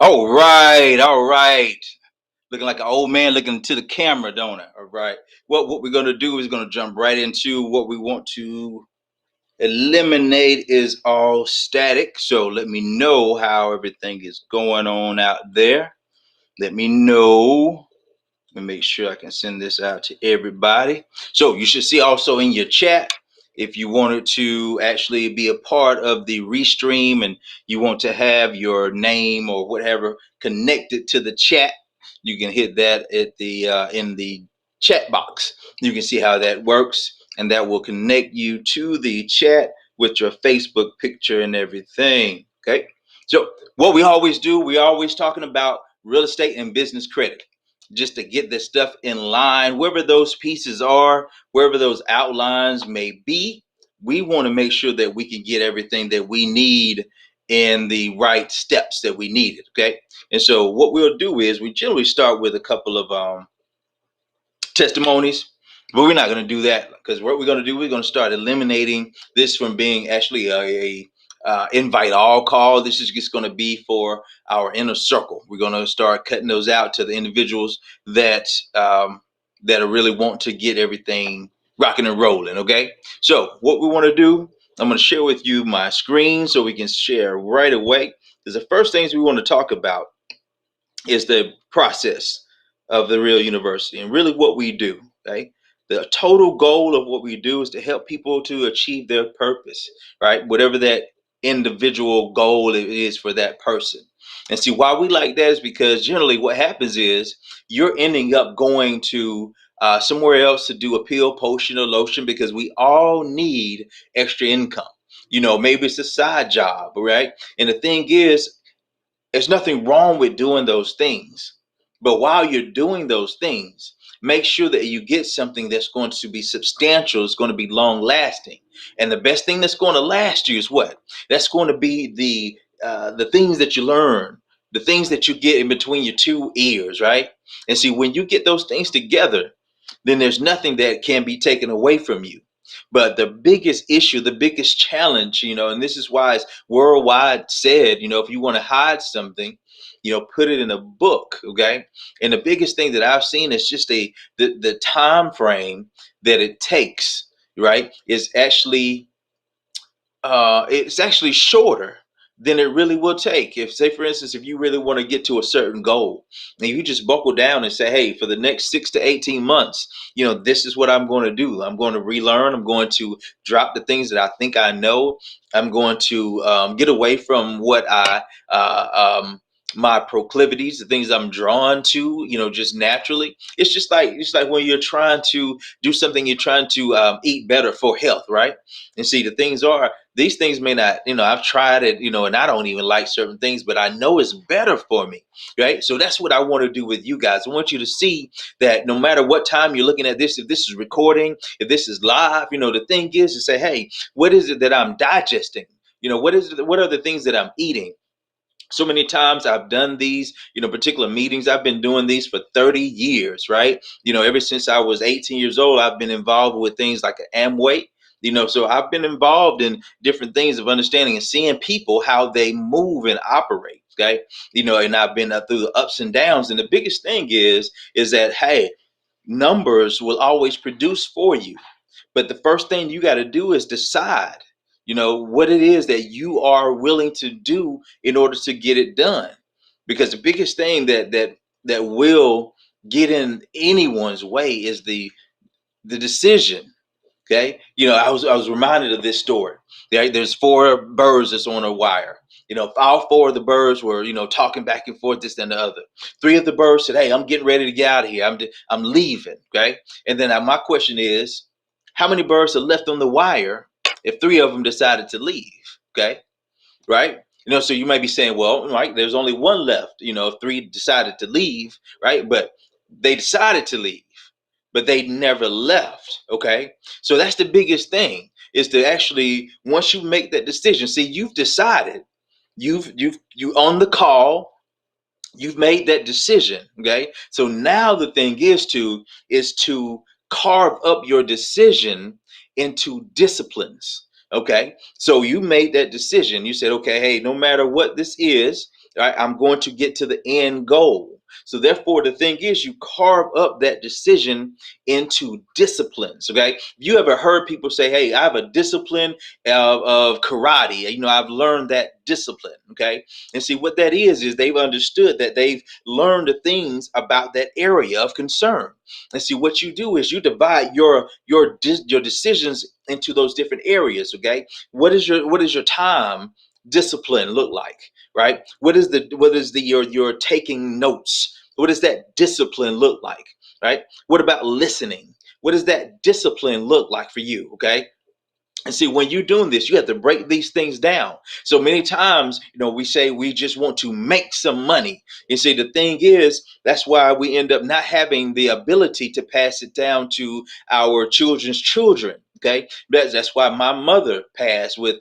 All right. Looking like an old man looking to the camera, don't I? All right. What we're gonna do is gonna jump right into what we want to eliminate is all static. So let me know how everything is going on out there. Let me know. Let me make sure I can send this out to everybody. So you should see also in your chat if you wanted to actually be a part of the restream and you want to have your name or whatever connected to the chat, you can hit that at the in the chat box. You can see how that works, and that will connect you to the chat with your Facebook picture and everything. Okay. So what we always do, we always talking about real estate and business credit just to get this stuff in line, wherever those pieces are, wherever those outlines may be. We want to make sure that we can get everything that we need in the right steps that we needed. Okay. And so what we'll do is we generally start with a couple of testimonies, but we're not going to do that because what we're going to do, we're going to start eliminating this from being actually a invite all call. This is just going to be for our inner circle. We're going to start cutting those out to the individuals that that are really want to get everything rocking and rolling. Okay, so what we want to do, I'm going to share with you my screen so we can share right away. Because the first things we want to talk about is the process of the Real University and really what we do. Okay, the total goal of what we do is to help people to achieve their purpose, right? Whatever that individual goal it is for that person. And see why we like that is because generally what happens is you're ending up going to somewhere else to do a pill, potion, or lotion because we all need extra income. You know, maybe it's a side job, right? And the thing is, there's nothing wrong with doing those things. But while you're doing those things, make sure that you get something that's going to be substantial, it's going to be long lasting. And the best thing that's going to last you is what? That's going to be the things that you learn, the things that you get in between your two ears, right? And see, when you get those things together, then there's nothing that can be taken away from you. But the biggest issue, the biggest challenge, you know, and this is why it's worldwide said, you know, if you want to hide something, you know, put it in a book. Okay. And the biggest thing that I've seen is just the time frame that it takes, right, is actually it's actually shorter than it really will take. If, say, for instance, if you really want to get to a certain goal, and you just buckle down and say, hey, for the next 6 to 18 months, you know, this is what I'm going to do. I'm going to relearn. I'm going to drop the things that I think I know. I'm going to get away from what my proclivities, the things I'm drawn to, you know, just naturally. It's like when you're trying to do something, you're trying to eat better for health, right? And see, the things are, these things may not, you know, I've tried it, you know, and I don't even like certain things, but I know it's better for me, right? So that's what I want to do with you guys. I want you to see that no matter what time you're looking at this, if this is recording, if this is live, you know, the thing is to say, hey, what is it that I'm digesting? You know, what are the things that I'm eating? So many times I've done these, you know, particular meetings. I've been doing these for 30 years, right? You know, ever since I was 18 years old, I've been involved with things like an Amway, you know, so I've been involved in different things of understanding and seeing people, how they move and operate. Okay. You know, and I've been through the ups and downs. And the biggest thing is that, hey, numbers will always produce for you. But the first thing you got to do is decide, you know, what it is that you are willing to do in order to get it done. Because the biggest thing that will get in anyone's way is the decision. Okay, you know, I was reminded of this story. There's four birds that's on a wire. You know, all four of the birds were, you know, talking back and forth, this and the other. Three of the birds said, "Hey, I'm getting ready to get out of here. I'm leaving." Okay, and then my question is, how many birds are left on the wire if three of them decided to leave? Okay, right? You know, so you might be saying, well, right, there's only one left. You know, if three decided to leave, right? But they decided to leave, but they never left. Okay, so that's the biggest thing, is to actually, once you make that decision, see, you've decided, you on the call, you've made that decision. Okay, so now the thing is to carve up your decision into disciplines. Okay, so you made that decision. You said, okay, hey, no matter what this is, right, I'm going to get to the end goal. So therefore, the thing is, you carve up that decision into disciplines. Okay, you ever heard people say, hey, I have a discipline of karate. You know, I've learned that discipline. Okay, and see what that is they've understood that they've learned the things about that area of concern. And see what you do is you divide your decisions into those different areas. Okay, what is your time discipline look like? Right, what is the your taking notes? What does that discipline look like? Right, what about listening? What does that discipline look like for you? Okay, and see, when you're doing this, you have to break these things down. So many times, we say we just want to make some money. You see, the thing is, that's why we end up not having the ability to pass it down to our children's children. Okay, that's why my mother passed with,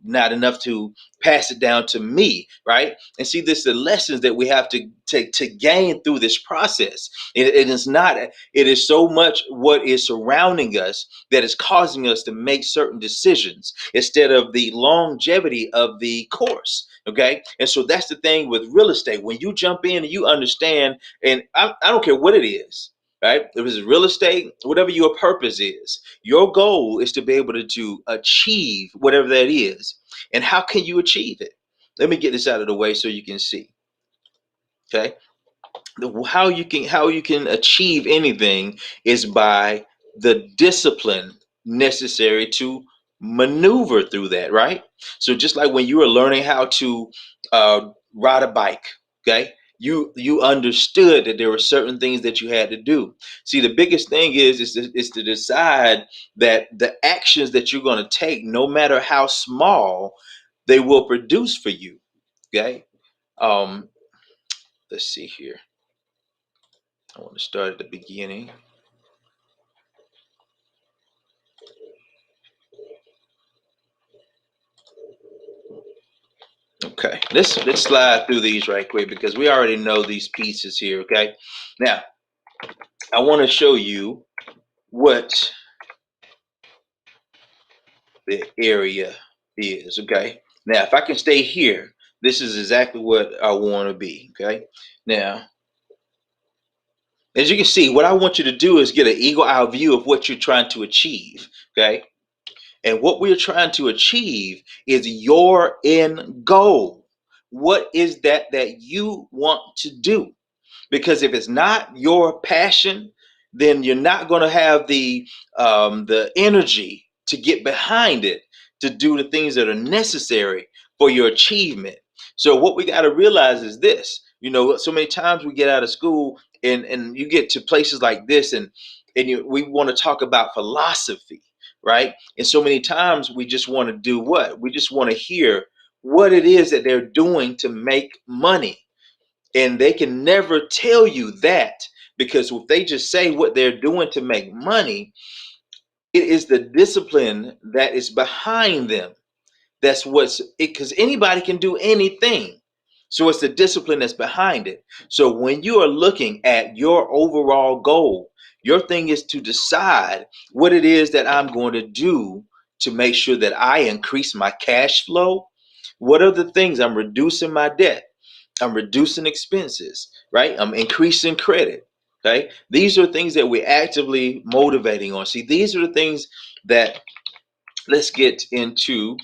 not enough to pass it down to me, right? And see, this the lessons that we have to gain through this process. It is not. It is so much what is surrounding us that is causing us to make certain decisions instead of the longevity of the course. Okay. And so that's the thing with real estate. When you jump in and you understand, and I don't care what it is, right? If it's real estate, whatever your purpose is, your goal is to be able to achieve whatever that is. And how can you achieve it? Let me get this out of the way so you can see. Okay, how you can achieve anything is by the discipline necessary to maneuver through that, right? So just like when you were learning how to ride a bike, okay, you understood that there were certain things that you had to do. See, the biggest thing is to decide that the actions that you're going to take, no matter how small, they will produce for you. Okay, um let's see here. I want to start at the beginning. Okay, let's slide through these right quick because we already know these pieces here. Okay, now I want to show you what the area is. Okay, now if I can stay here, this is exactly what I want to be. Okay, now as you can see, what I want you to do is get an eagle eye view of what you're trying to achieve. Okay, and what we're trying to achieve is your end goal. What is that you want to do? Because if it's not your passion, then you're not going to have the energy to get behind it to do the things that are necessary for your achievement. So what we got to realize is this: so many times we get out of school and you get to places like this, and we want to talk about philosophy, right? And so many times we just want to do what? We just want to hear what it is that they're doing to make money, and they can never tell you that, because if they just say what they're doing to make money, it is the discipline that is behind them. That's what's it, because anybody can do anything. So it's the discipline that's behind it. So when you are looking at your overall goal, your thing is to decide what it is that I'm going to do to make sure that I increase my cash flow. What are the things? I'm reducing my debt. I'm reducing expenses, right? I'm increasing credit. Okay. These are things that we're actively motivating on. See, these are the things that, let's get into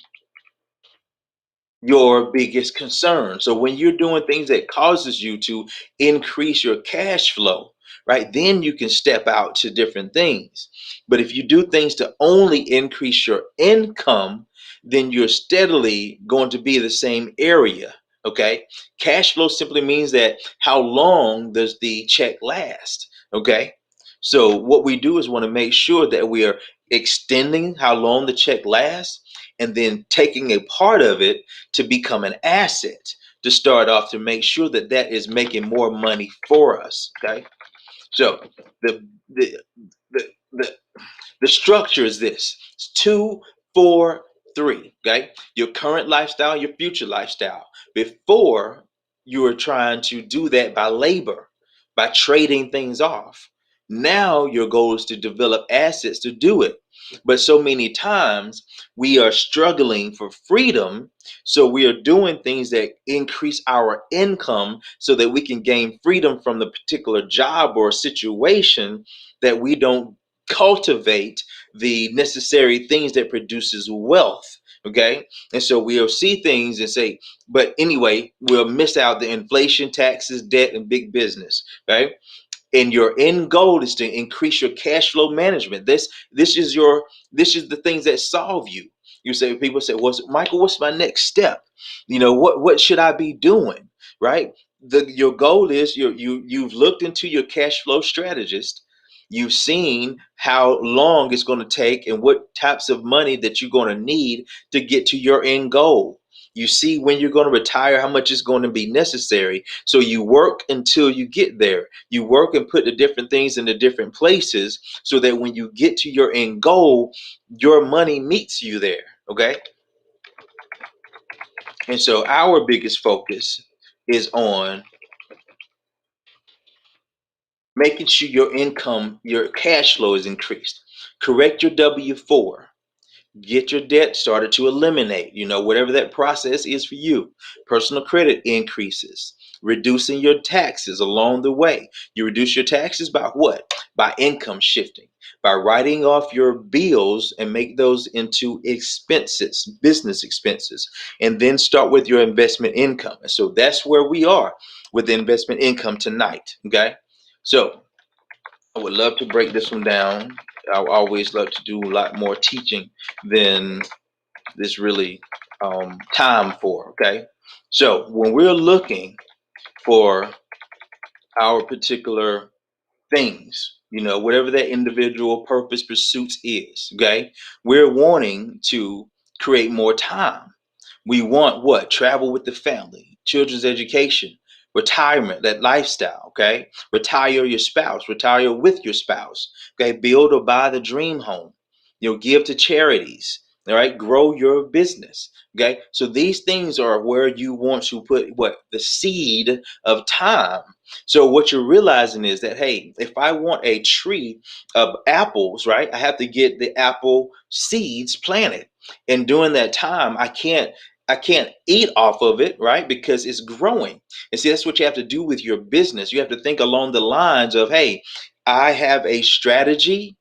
your biggest concern. So when you're doing things that causes you to increase your cash flow, right, then you can step out to different things. But if you do things to only increase your income, then you're steadily going to be the same area. Okay, cash flow simply means that how long does the check last? Okay, so what we do is want to make sure that we are extending how long the check lasts, and then taking a part of it to become an asset to start off, to make sure that that is making more money for us. Okay, so the the the the, the structure is this: it's 2, 4, 3. Okay, your current lifestyle, your future lifestyle. Before, you were trying to do that by labor, by trading things off. Now your goal is to develop assets to do it. But so many times we are struggling for freedom. So we are doing things that increase our income so that we can gain freedom from the particular job or situation, that we don't cultivate the necessary things that produces wealth. Okay. And so we'll see things and say, but anyway, we'll miss out the inflation, taxes, debt, and big business. Right. And your end goal is to increase your cash flow management. This is the things that solve you. You say, people say, "What's Michael? What's my next step? What should I be doing?" Right? Your goal is you've looked into your cash flow strategist. You've seen how long it's going to take and what types of money that you're going to need to get to your end goal. You see when you're going to retire, how much is going to be necessary. So you work until you get there. You work and put the different things in the different places so that when you get to your end goal, your money meets you there. Okay. And so our biggest focus is on making sure your income, your cash flow is increased. Correct your W 4. Get your debt started to eliminate, whatever that process is for you. Personal credit increases, reducing your taxes along the way. You reduce your taxes by what? By income shifting, by writing off your bills and make those into expenses, business expenses, and then start with your investment income. And so that's where we are with the investment income tonight. Okay. So I would love to break this one down. I always love to do a lot more teaching than this really time for. Okay. So when we're looking for our particular things, whatever that individual purpose pursuits is, okay, we're wanting to create more time. We want what? Travel with the family, children's education, retirement, that lifestyle, okay? Retire your spouse, retire with your spouse, okay? Build or buy the dream home, give to charities, all right? Grow your business, okay? So these things are where you want to put what? The seed of time. So what you're realizing is that, hey, if I want a tree of apples, right, I have to get the apple seeds planted. And during that time, I can't eat off of it, right? Because it's growing. And see, that's what you have to do with your business. You have to think along the lines of, hey, I have a strategy,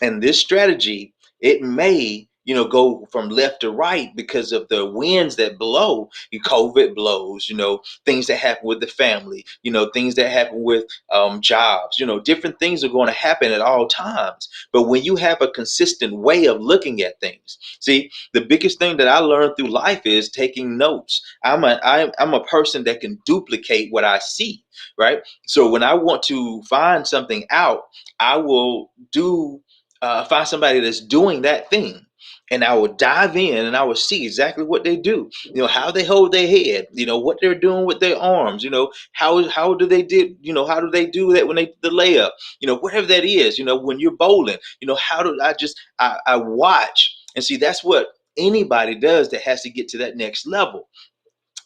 and this strategy, it may, go from left to right because of the winds that blow. COVID blows, things that happen with the family, things that happen with jobs, different things are going to happen at all times. But when you have a consistent way of looking at things, see, the biggest thing that I learned through life is taking notes. I'm a person that can duplicate what I see, right? So when I want to find something out, I will find somebody that's doing that thing. And I will dive in and I will see exactly what they do. How they hold their head. What they're doing with their arms. How do they how do they do that when they the layup? Whatever that is. When you're bowling. How do I watch and see? That's what anybody does that has to get to that next level.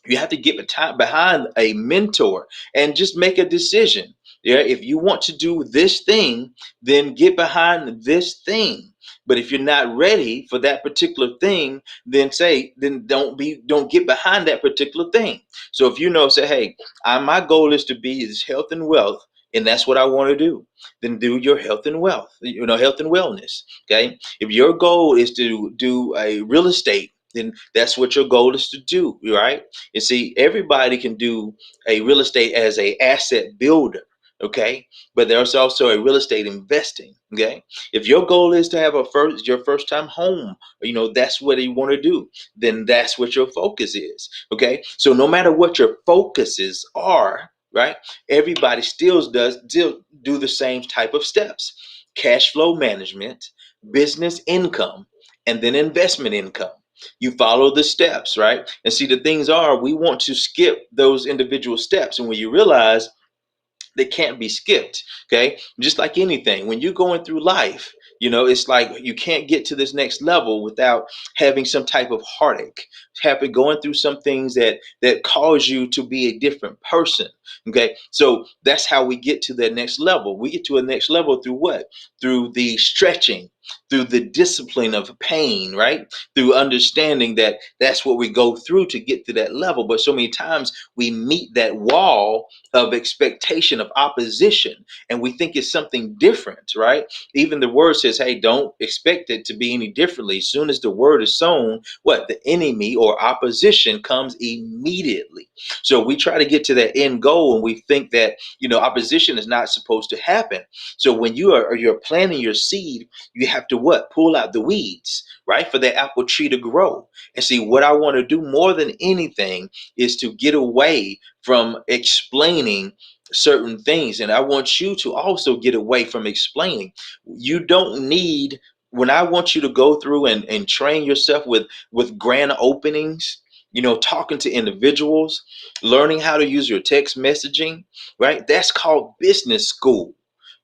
You have to get behind a mentor and just make a decision. Yeah, if you want to do this thing, then get behind this thing. But if you're not ready for that particular thing, then don't get behind that particular thing. So if say, hey, my goal is to be is health and wealth, and that's what I want to do, then do your health and wealth, health and wellness. Okay. If your goal is to do a real estate, then that's what your goal is to do, right? You see, everybody can do a real estate as a asset builder, okay? But there's also a real estate investing, okay? If your goal is to have your first time home, that's what you want to do, then that's what your focus is, okay? So no matter what your focuses are, right? Everybody still do the same type of steps: cash flow management, business income, and then investment income. You follow the steps, right? And see, the things are, we want to skip those individual steps. And when you realize they can't be skipped, okay? Just like anything, when you're going through life, it's like you can't get to this next level without having some type of heartache, going through some things that cause you to be a different person, okay? So that's how we get to that next level. We get to a next level through what? Through the stretching. through the discipline of pain, right? Through understanding that that's what we go through to get to that level. But so many times we meet that wall of expectation, of opposition, and we think it's something different, right? Even the word says, hey, don't expect it to be any differently. As soon as the word is sown, what? The enemy or opposition comes immediately. So we try to get to that end goal and we think that, opposition is not supposed to happen. So when you're planting your seed, you have to what? Pull out the weeds, right? For that apple tree to grow. And see, what I want to do more than anything is to get away from explaining certain things. And I want you to also get away from explaining. You don't need, when I want you to go through and train yourself with grand openings, talking to individuals, learning how to use your text messaging, right? That's called business school.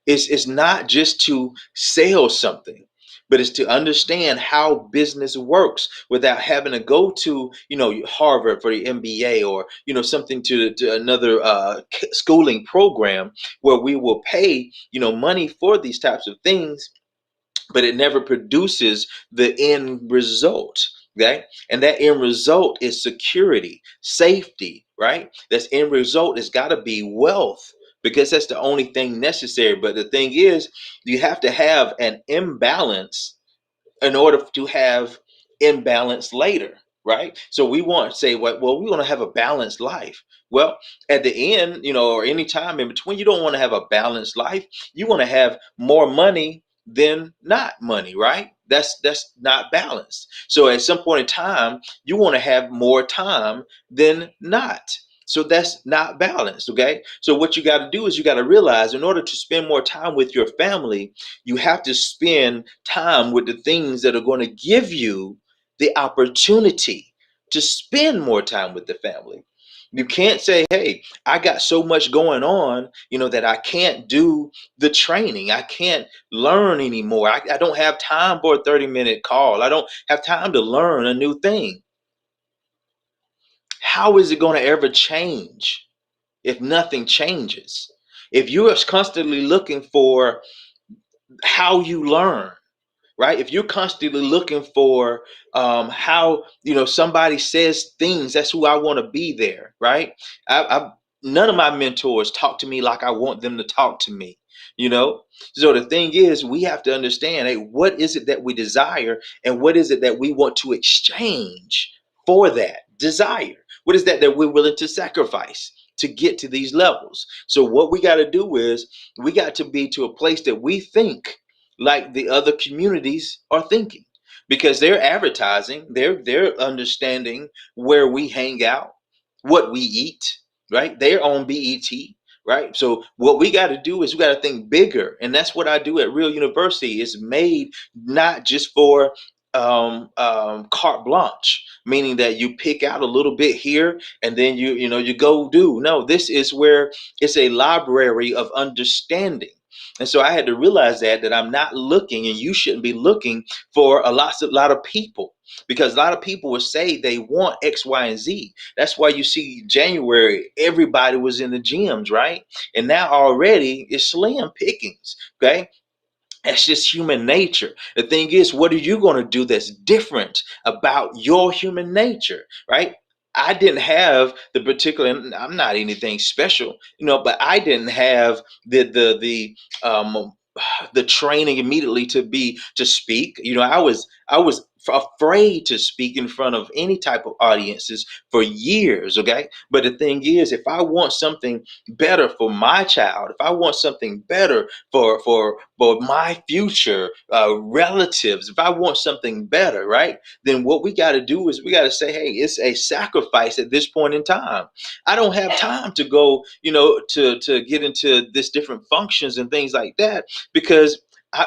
It's not just to sell something, but it's to understand how business works without having to go to, Harvard for the MBA, or, something to another schooling program where we will pay, money for these types of things, but it never produces the end result. Okay. And that end result is security, safety, right? That's end result has got to be wealth, because that's the only thing necessary. But the thing is, you have to have an imbalance in order to have imbalance later, right? So we want to say, well, we want to have a balanced life. Well, at the end, or any time in between, you don't want to have a balanced life. You want to have more money than not money, right? That's not balanced. So at some point in time, you want to have more time than not. So that's not balanced. Okay. So what you got to do is you got to realize, in order to spend more time with your family, you have to spend time with the things that are going to give you the opportunity to spend more time with the family. You can't say, hey, I got so much going on, that I can't do the training. I can't learn anymore. I don't have time for a 30-minute call. I don't have time to learn a new thing. How is it going to ever change if nothing changes? If you are constantly looking for how you learn, right? If you're constantly looking for how, somebody says things, that's who I want to be there, right? I none of my mentors talk to me like I want them to talk to me, you know. So the thing is, we have to understand, hey, what is it that we desire, and what is it that we want to exchange for that desire? What is that we're willing to sacrifice to get to these levels? So what we got to do is, we got to be to a place that we think like the other communities are thinking, because they're advertising, they're understanding where we hang out, what we eat, right? They're on BET, right? So what we got to do is we got to think bigger, and that's what I do at Real University. It's made not just for carte blanche, meaning that you pick out a little bit here and then you go do. No, this is where it's a library of understanding. And so I had to realize that I'm not looking, and you shouldn't be looking for lot of people, because a lot of people will say they want X, Y, and Z. That's why you see January, everybody was in the gyms, right? And now already it's slim pickings. Okay. That's just human nature. The thing is, what are you going to do that's different about your human nature, right? I didn't have the particular, and I'm not anything special, but I didn't have um the training immediately to speak. I was afraid to speak in front of any type of audiences for years. Okay. But the thing is, if I want something better for my child, if I want something better for my future relatives, if I want something better, right, then what we got to do is we got to say, hey, it's a sacrifice at this point in time. I don't have time to go, to get into this different functions and things like that, because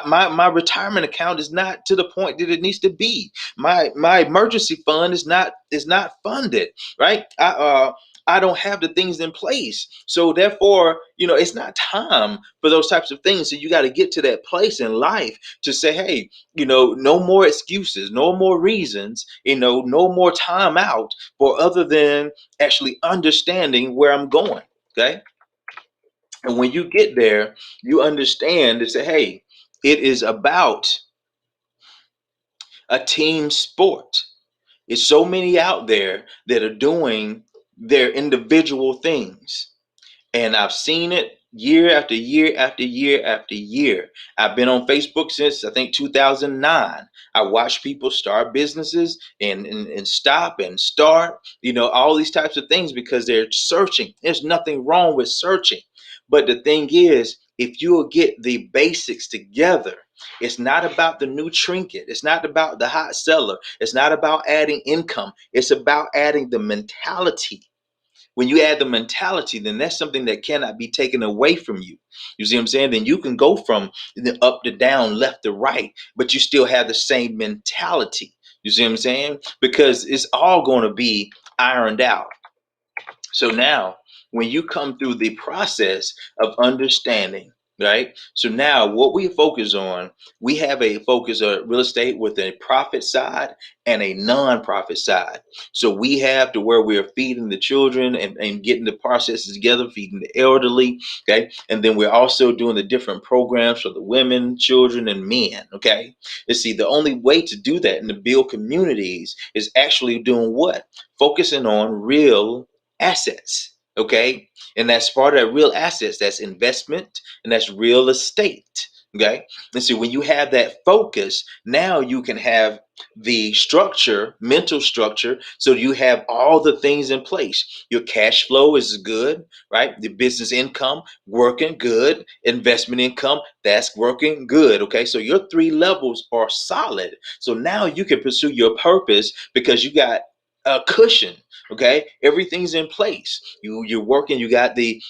my retirement account is not to the point that it needs to be. My emergency fund is not funded, right? I don't have the things in place. So therefore, it's not time for those types of things. So you got to get to that place in life to say, hey, no more excuses, no more reasons, no more time out for other than actually understanding where I'm going. Okay. And when you get there, you understand to say, hey, it is about a team sport. It's so many out there that are doing their individual things. And I've seen it year after year after year after year. I've been on Facebook since I think 2009. I watch people start businesses and stop and start, all these types of things because they're searching. There's nothing wrong with searching. But the thing is, if you'll get the basics together, it's not about the new trinket. It's not about the hot seller. It's not about adding income. It's about adding the mentality. When you add the mentality, then that's something that cannot be taken away from you. You see what I'm saying? Then you can go from the up to down, left to right, but you still have the same mentality. You see what I'm saying? Because it's all going to be ironed out. So now, when you come through the process of understanding, right? So now, what we focus on, we have a focus of real estate with a profit side and a non-profit side. So we have to where we're feeding the children and getting the processes together, feeding the elderly, okay? And then we're also doing the different programs for the women, children, and men, okay? You see, the only way to do that and to build communities is actually doing what? Focusing on real assets. Okay. And that's part of real assets. That's investment and that's real estate. Okay. And so when you have that focus, now you can have the structure, mental structure. So you have all the things in place. Your cash flow is good, right? The business income working good. Investment income, that's working good. Okay. So your three levels are solid. So now you can pursue your purpose because you got a cushion. Okay, everything's in place. You're working. You got the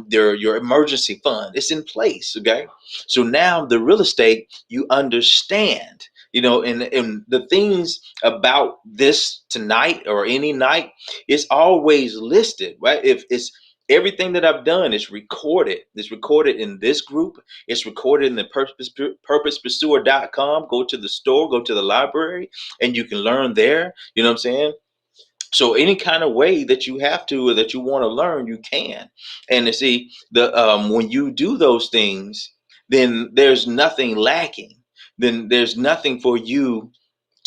your emergency fund. It's in place. Okay, so now the real estate you understand. And the things about this tonight or any night, it's always listed, right? If it's everything that I've done is recorded. It's recorded in this group. It's recorded in the purposepursuer.com. Go to the store, go to the library, and you can learn there. You know what I'm saying? So any kind of way that you have to or that you want to learn, you can. And to see the when you do those things, then there's nothing lacking. Then there's nothing for you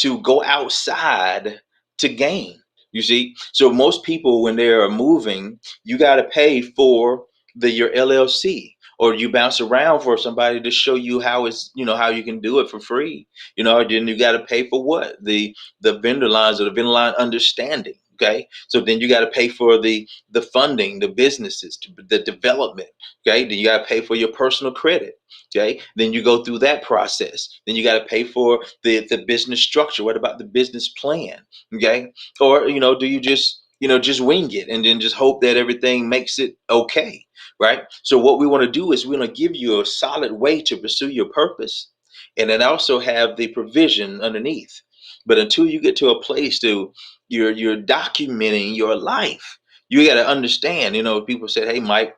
to go outside to gain. You see, so most people when they are moving, you got to pay for your LLC, or you bounce around for somebody to show you how how you can do it for free. Then you got to pay for what the vendor lines or the vendor line understanding. Okay, so then you got to pay for the funding, the businesses, the development. Okay, then you got to pay for your personal credit. Okay, then you go through that process. Then you got to pay for the business structure. What about the business plan? Okay, or do you just wing it and then just hope that everything makes it okay, right? So what we want to do is we're going to give you a solid way to pursue your purpose, and then also have the provision underneath. But until you get to a place to you're documenting your life, you got to understand. People said, "Hey, Mike,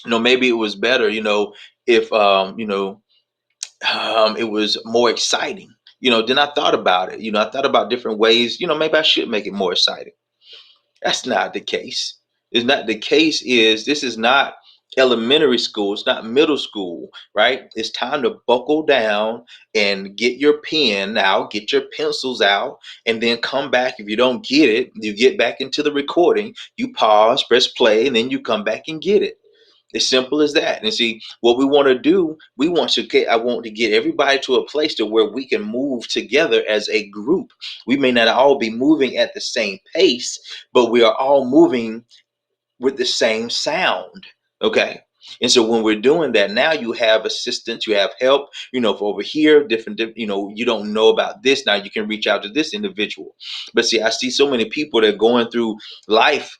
maybe it was better, if it was more exciting." Then I thought about it. I thought about different ways. Maybe I should make it more exciting. That's not the case. It's not the case. Is this is not elementary school. It's not middle school, right? It's time to buckle down and get your pen out, get your pencils out, and then come back. If you don't get it, you get back into the recording. You pause, press play, and then you come back and get it. As simple as that. And see, what we want to do, I want to get everybody to a place to where we can move together as a group. We may not all be moving at the same pace, but we are all moving with the same sound. Okay. And so when we're doing that, now you have assistance, you have help, for over here, different, you don't know about this. Now you can reach out to this individual. But see, I see so many people that are going through life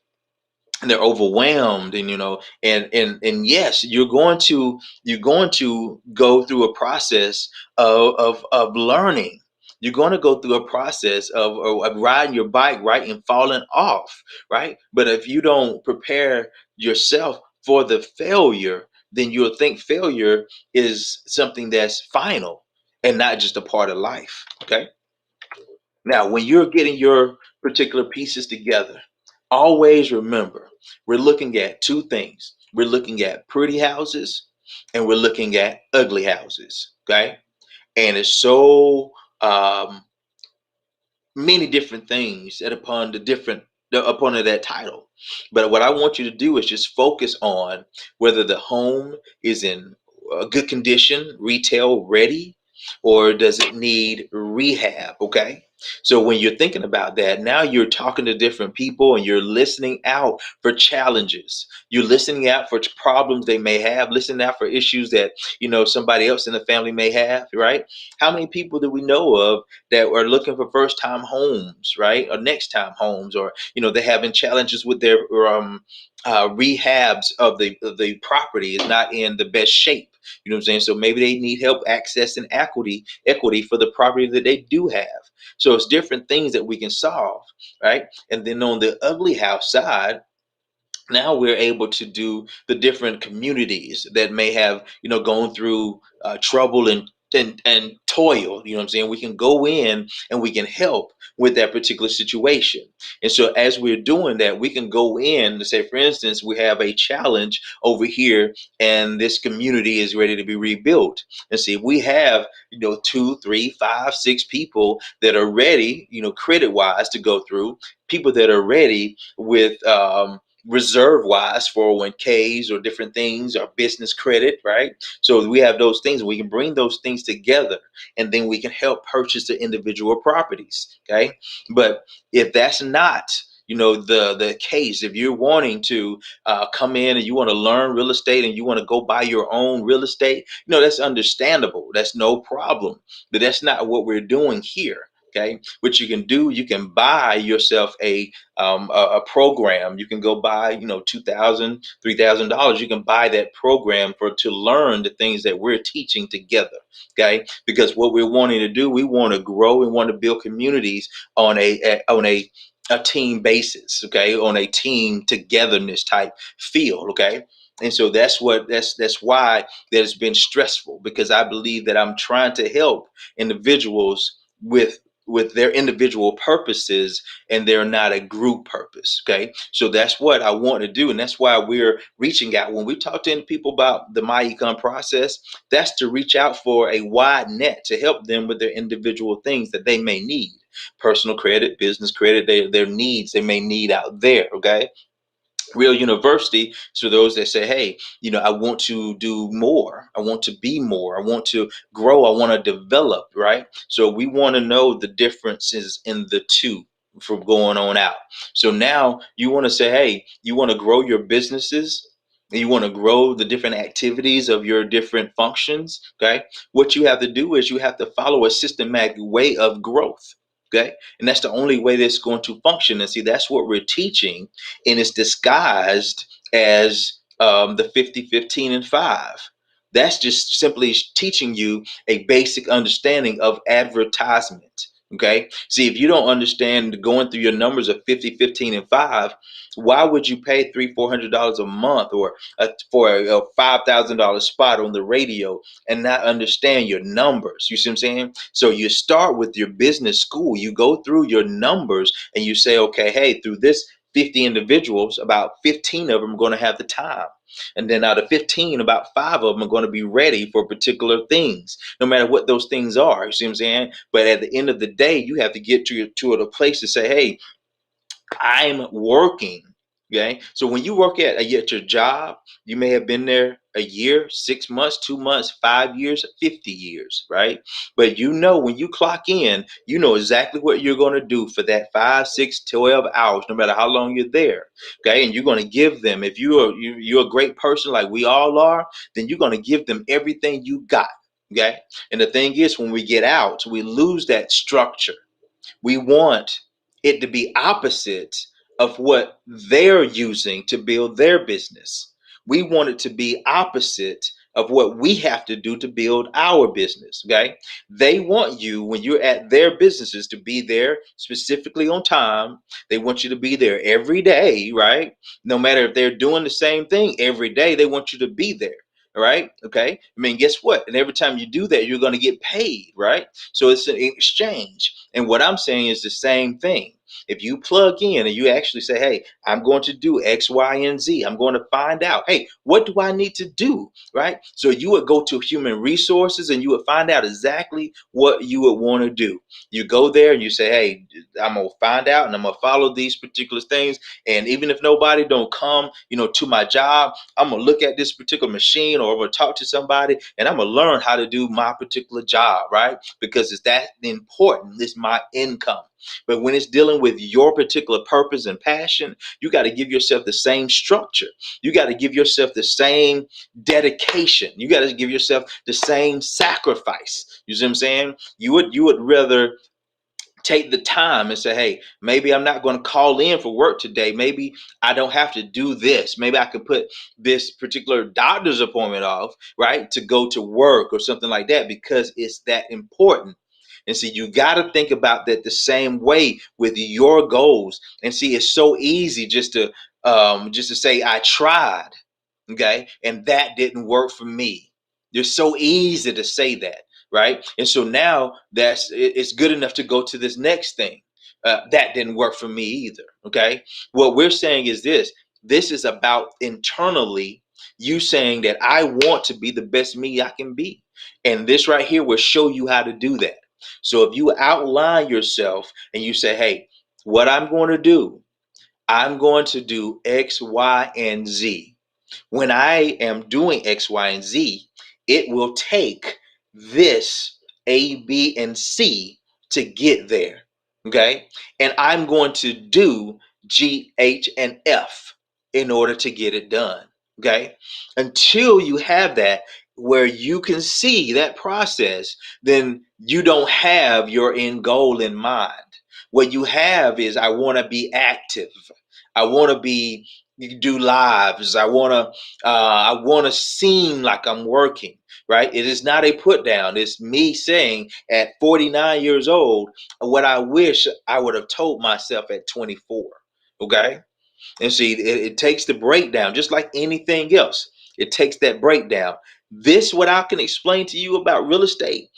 and they're overwhelmed, and and yes, you're going to go through a process of learning. You're going to go through a process of riding your bike, right, and falling off, right? But if you don't prepare yourself for the failure, then you'll think failure is something that's final and not just a part of life. Okay. Now, when you're getting your particular pieces together, always remember we're looking at two things. We're looking at pretty houses and we're looking at ugly houses. Okay. And it's so um, many different things at upon upon that title. But what I want you to do is just focus on whether the home is in good condition, retail ready, or does it need rehab. Okay. So when you're thinking about that, now you're talking to different people and you're listening out for challenges. You're listening out for problems they may have, listening out for issues that somebody else in the family may have, right? How many people do we know of that are looking for first time homes, right? Or next time homes, or they're having challenges with their rehabs of the property is not in the best shape. You know what I'm saying? So maybe they need help accessing equity for the property that they do have. So it's different things that we can solve, right? And then on the ugly house side, now we're able to do the different communities that may have gone through trouble and toil. You know what I'm saying? We can go in and we can help with that particular situation. And so as we're doing that, we can go in to say, for instance, we have a challenge over here and this community is ready to be rebuilt. And see, we have two, three, five, six people that are ready, credit wise, to go through, people that are ready with reserve wise 401ks or different things or business credit, right? So we have those things, we can bring those things together and then we can help purchase the individual properties. Okay. But if that's not the case, if you're wanting to come in and you want to learn real estate and you want to go buy your own real estate, that's understandable, that's no problem. But that's not what we're doing here. Okay, what you can do, you can buy yourself a program. You can go buy, $2,000, $3,000. You can buy that program to learn the things that we're teaching together. Okay, because what we're wanting to do, we want to grow, we want to build communities on a team basis. Okay, on a team togetherness type feel. Okay. And so that's why that has been stressful, because I believe that I'm trying to help individuals with their individual purposes, and they're not a group purpose. Okay. So that's what I want to do. And that's why we're reaching out. When we talk to people about the My Econ process, that's to reach out for a wide net to help them with their individual things that they may need. Personal credit, business credit, their needs they may need out there. Okay. Real University, so those that say, hey, I want to do more, I want to be more, I want to grow, I want to develop, right? So we want to know the differences in the two from going on out. So now you want to say, hey, you want to grow your businesses, and you want to grow the different activities of your different functions. Okay, what you have to do is you have to follow a systematic way of growth. Okay, and that's the only way that's going to function. And see, that's what we're teaching, and it's disguised as the 50, 15, and 5. That's just simply teaching you a basic understanding of advertisement. Okay. See, if you don't understand going through your numbers of 50, 15, and 5, why would you pay $300, $400 a month or for a $5,000 spot on the radio and not understand your numbers? You see what I'm saying? So you start with your business school, you go through your numbers and you say, okay, hey, through this 50 individuals, about 15 of them are going to have the time. And then out of 15, about 5 of them are going to be ready for particular things, no matter what those things are. You see what I'm saying? But at the end of the day, you have to get to a place to say, hey, I'm working. Okay. So when you work at your job, you may have been there a year, 6 months, 2 months, 5 years, 50 years, right? But when you clock in, you know exactly what you're going to do for that 5, 6, 12 hours, no matter how long you're there. Okay. And you're going to give them, if you're a great person like we all are, then you're going to give them everything you got. Okay. And the thing is, when we get out, we lose that structure. We want it to be opposite of what they're using to build their business. We want it to be opposite of what we have to do to build our business. Okay. They want you, when you're at their businesses, to be there specifically on time. They want you to be there every day, right? No matter if they're doing the same thing every day, they want you to be there. Right. Okay. I mean, guess what? And every time you do that, you're going to get paid. Right. So it's an exchange. And what I'm saying is the same thing. If you plug in and you actually say, hey, I'm going to do X, Y, and Z, I'm going to find out, hey, what do I need to do? Right? So you would go to human resources and you would find out exactly what you would want to do. You go there and you say, hey, I'm going to find out and I'm going to follow these particular things. And even if nobody don't come, to my job, I'm going to look at this particular machine, or I'm going to talk to somebody, and I'm going to learn how to do my particular job, right? Because it's that important. It's my income. But when it's dealing with your particular purpose and passion, you got to give yourself the same structure. You got to give yourself the same dedication. You got to give yourself the same sacrifice. You see what I'm saying? You would rather take the time and say, hey, maybe I'm not going to call in for work today. Maybe I don't have to do this. Maybe I could put this particular doctor's appointment off, right, to go to work or something like that, because it's that important. And see, you got to think about that the same way with your goals. And see, it's so easy just to say I tried, okay, and that didn't work for me. It's so easy to say that, right? And so now it's good enough to go to this next thing. That didn't work for me either. Okay. What we're saying is this. This is about internally you saying that I want to be the best me I can be. And this right here will show you how to do that. So if you outline yourself and you say, hey, what I'm going to do X, Y, and Z. When I am doing X, Y, and Z, it will take this A, B, and C to get there. Okay. And I'm going to do G, H, and F in order to get it done. Okay. Until you have that where you can see that process, then you don't have your end goal in mind. What you have is, I want to be active. I want to be do lives. I want to seem like I'm working, right? It is not a put down. It's me saying at 49 years old what I wish I would have told myself at 24. Okay. And see, it takes the breakdown, just like anything else. It takes that breakdown. This, what I can explain to you about real estate,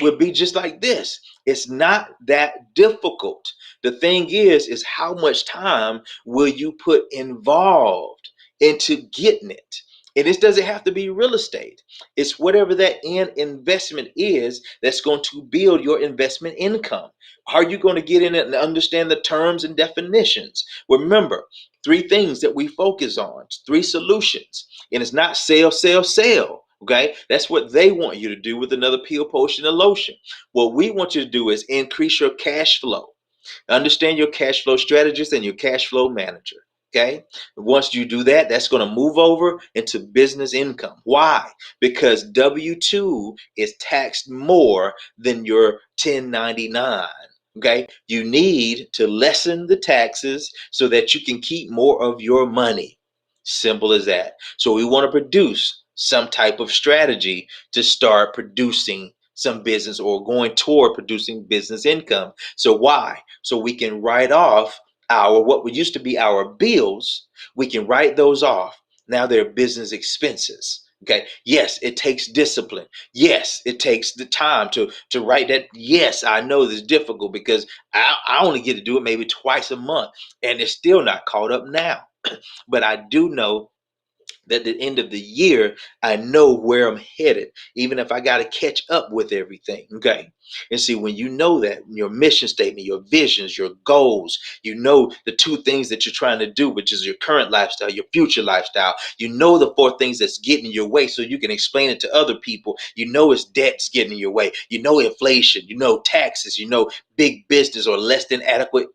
would be just like this. It's not that difficult. The thing is how much time will you put involved into getting it? And this doesn't have to be real estate. It's whatever that end investment is that's going to build your investment income. Are you going to get in it and understand the terms and definitions? Remember, three things that we focus on, three solutions. And it's not sell, sell, sell. Okay, that's what they want you to do with another peel, potion, and lotion. What we want you to do is increase your cash flow. Understand your cash flow strategist and your cash flow manager. Okay. Once you do that, that's going to move over into business income. Why? Because W-2 is taxed more than your 1099. Okay. You need to lessen the taxes so that you can keep more of your money. Simple as that. So we want to produce some type of strategy to start producing some business, or going toward producing business income. So why? So we can write off our, what used to be our bills, we can write those off. Now they're business expenses. Okay. Yes, it takes discipline. Yes, it takes the time to write that. Yes, I know this is difficult because I only get to do it maybe twice a month, and it's still not caught up now. But I do know that at the end of the year, I know where I'm headed, even if I got to catch up with everything. Okay. And see, when you know that, your mission statement, your visions, your goals, you know the two things that you're trying to do, which is your current lifestyle, your future lifestyle, you know the four things that's getting in your way so you can explain it to other people. You know it's debts getting in your way. You know inflation, you know taxes, you know big business or less than adequate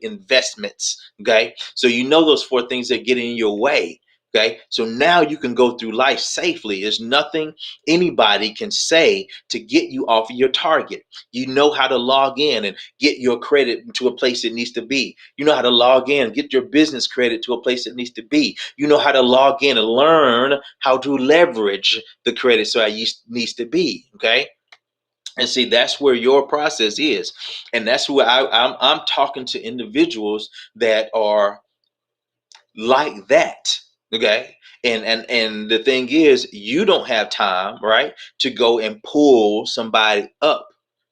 investments. Okay. So you know those four things that get in your way. Okay. So now you can go through life safely. There's nothing anybody can say to get you off of your target. You know how to log in and get your credit to a place it needs to be. You know how to log in, get your business credit to a place it needs to be. You know how to log in and learn how to leverage the credit so it needs to be. Okay. And see, that's where your process is. And that's where I'm talking to individuals that are like that. Okay. And the thing is, you don't have time, right, to go and pull somebody up.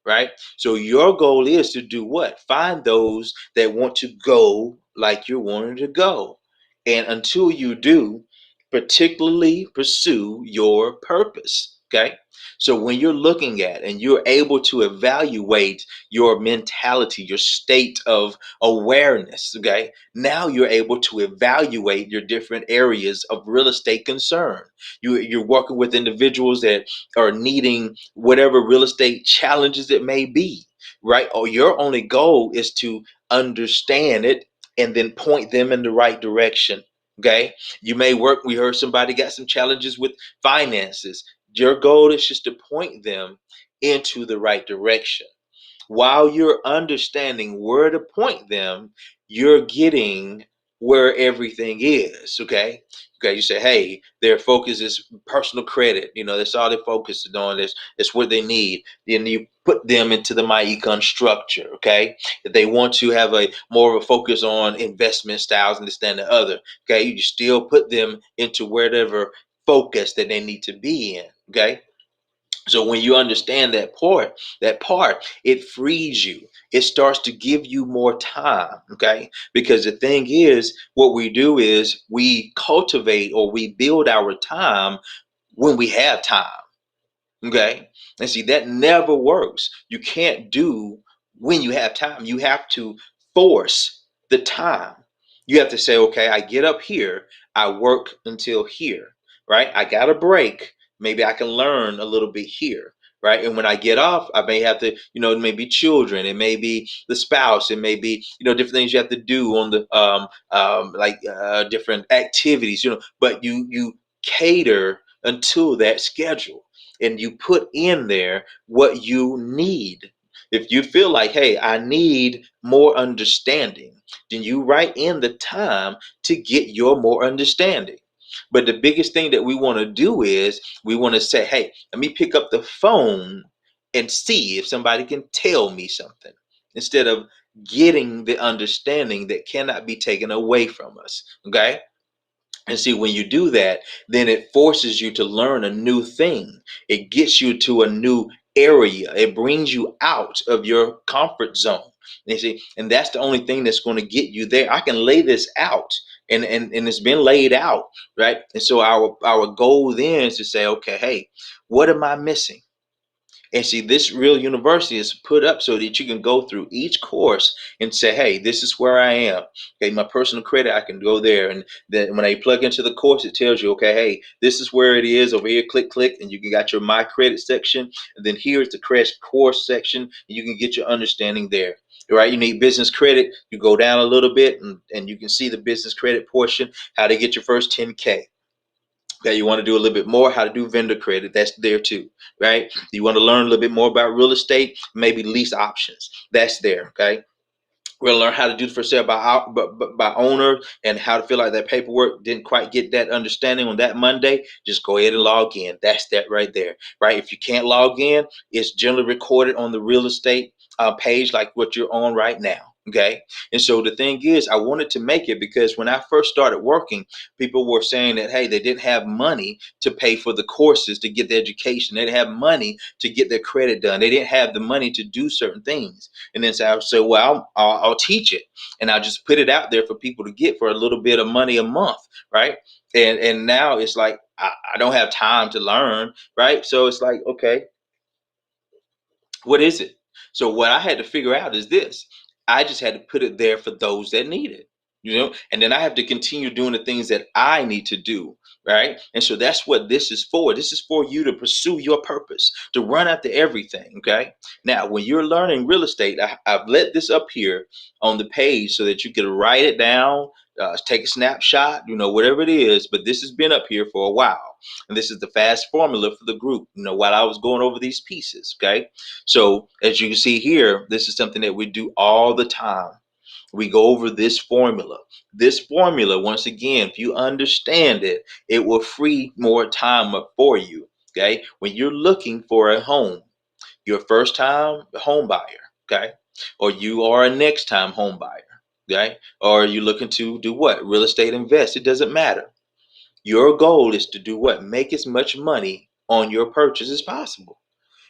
right? So your goal is to do what? Find those that want to go like you're wanting to go. And until you do, particularly pursue your purpose. Okay. So when you're looking at and you're able to evaluate your mentality, your state of awareness, okay, now you're able to evaluate your different areas of real estate concern. You're working with individuals that are needing whatever real estate challenges it may be, right? Or your only goal is to understand it and then point them in the right direction. Okay. You may work, we heard somebody got some challenges with finances. Your goal is just to point them into the right direction. While you're understanding where to point them, you're getting where everything is. Okay, you say, hey, their focus is personal credit, that's all they're focused on. That's what they need. Then you put them into the my econ structure. Okay, if they want to have a more of a focus on investment styles and this, that, and the other, okay, you still put them into whatever focus that they need to be in. Okay, so when you understand that part, it frees you. It starts to give you more time, okay? Because the thing is, what we do is we cultivate or we build our time when we have time. Okay. And see, that never works. You can't do when you have time. You have to force the time. You have to say, okay, I get up here, I work until here, right? I got a break. Maybe I can learn a little bit here, right? And when I get off, I may have to, it may be children, it may be the spouse, it may be, different things you have to do on the, like different activities, but you cater until that schedule and you put in there what you need. If you feel like, hey, I need more understanding, then you write in the time to get your more understanding. But the biggest thing that we want to do is we want to say, hey, let me pick up the phone and see if somebody can tell me something instead of getting the understanding that cannot be taken away from us. Okay. And see, when you do that, then it forces you to learn a new thing. It gets you to a new area. It brings you out of your comfort zone. You see, and that's the only thing that's going to get you there. I can lay this out, and it's been laid out, right? And so our goal then is to say, okay, hey, what am I missing? And see, this real university is put up so that you can go through each course and say, hey, this is where I am. Okay, my personal credit, I can go there. And then when I plug into the course, it tells you, okay, hey, this is where it is over here. Click, click, and you can got your my credit section. And then here's the crash course section, and you can get your understanding there. Right? You need business credit. You go down a little bit, and you can see the business credit portion, how to get your first 10K. Okay, you want to do a little bit more, how to do vendor credit, that's there too, right? You want to learn a little bit more about real estate, maybe lease options, that's there. Okay, we're gonna learn how to do for sale by owner and how to fill out that paperwork. Didn't quite get that understanding on that Monday. Just go ahead and log in. That's that right there, right? If you can't log in, it's generally recorded on the real estate page like what you're on right now. Okay, and so the thing is, I wanted to make it because when I first started working, people were saying that hey, they didn't have money to pay for the courses to get the education. They didn't have money to get their credit done. They didn't have the money to do certain things. And then so I would say, well, I'll teach it, and I'll just put it out there for people to get for a little bit of money a month, right? And now it's like I don't have time to learn, right? So it's like, okay, what is it? So what I had to figure out is this. I just had to put it there for those that need it, and then I have to continue doing the things that I need to do, right? And so that's what this is for. This is for you to pursue your purpose, to run after everything, okay? Now, when you're learning real estate, I've let this up here on the page so that you can write it down, take a snapshot, whatever it is, but this has been up here for a while. And this is the fast formula for the group, while I was going over these pieces, okay? So as you can see here, this is something that we do all the time. We go over this formula. This formula, once again, if you understand it, it will free more time up for you. Okay. When you're looking for a home, your first time home buyer, okay, or you are a next time home buyer, okay, or are you looking to do what? Real estate invest. It doesn't matter. Your goal is to do what? Make as much money on your purchase as possible.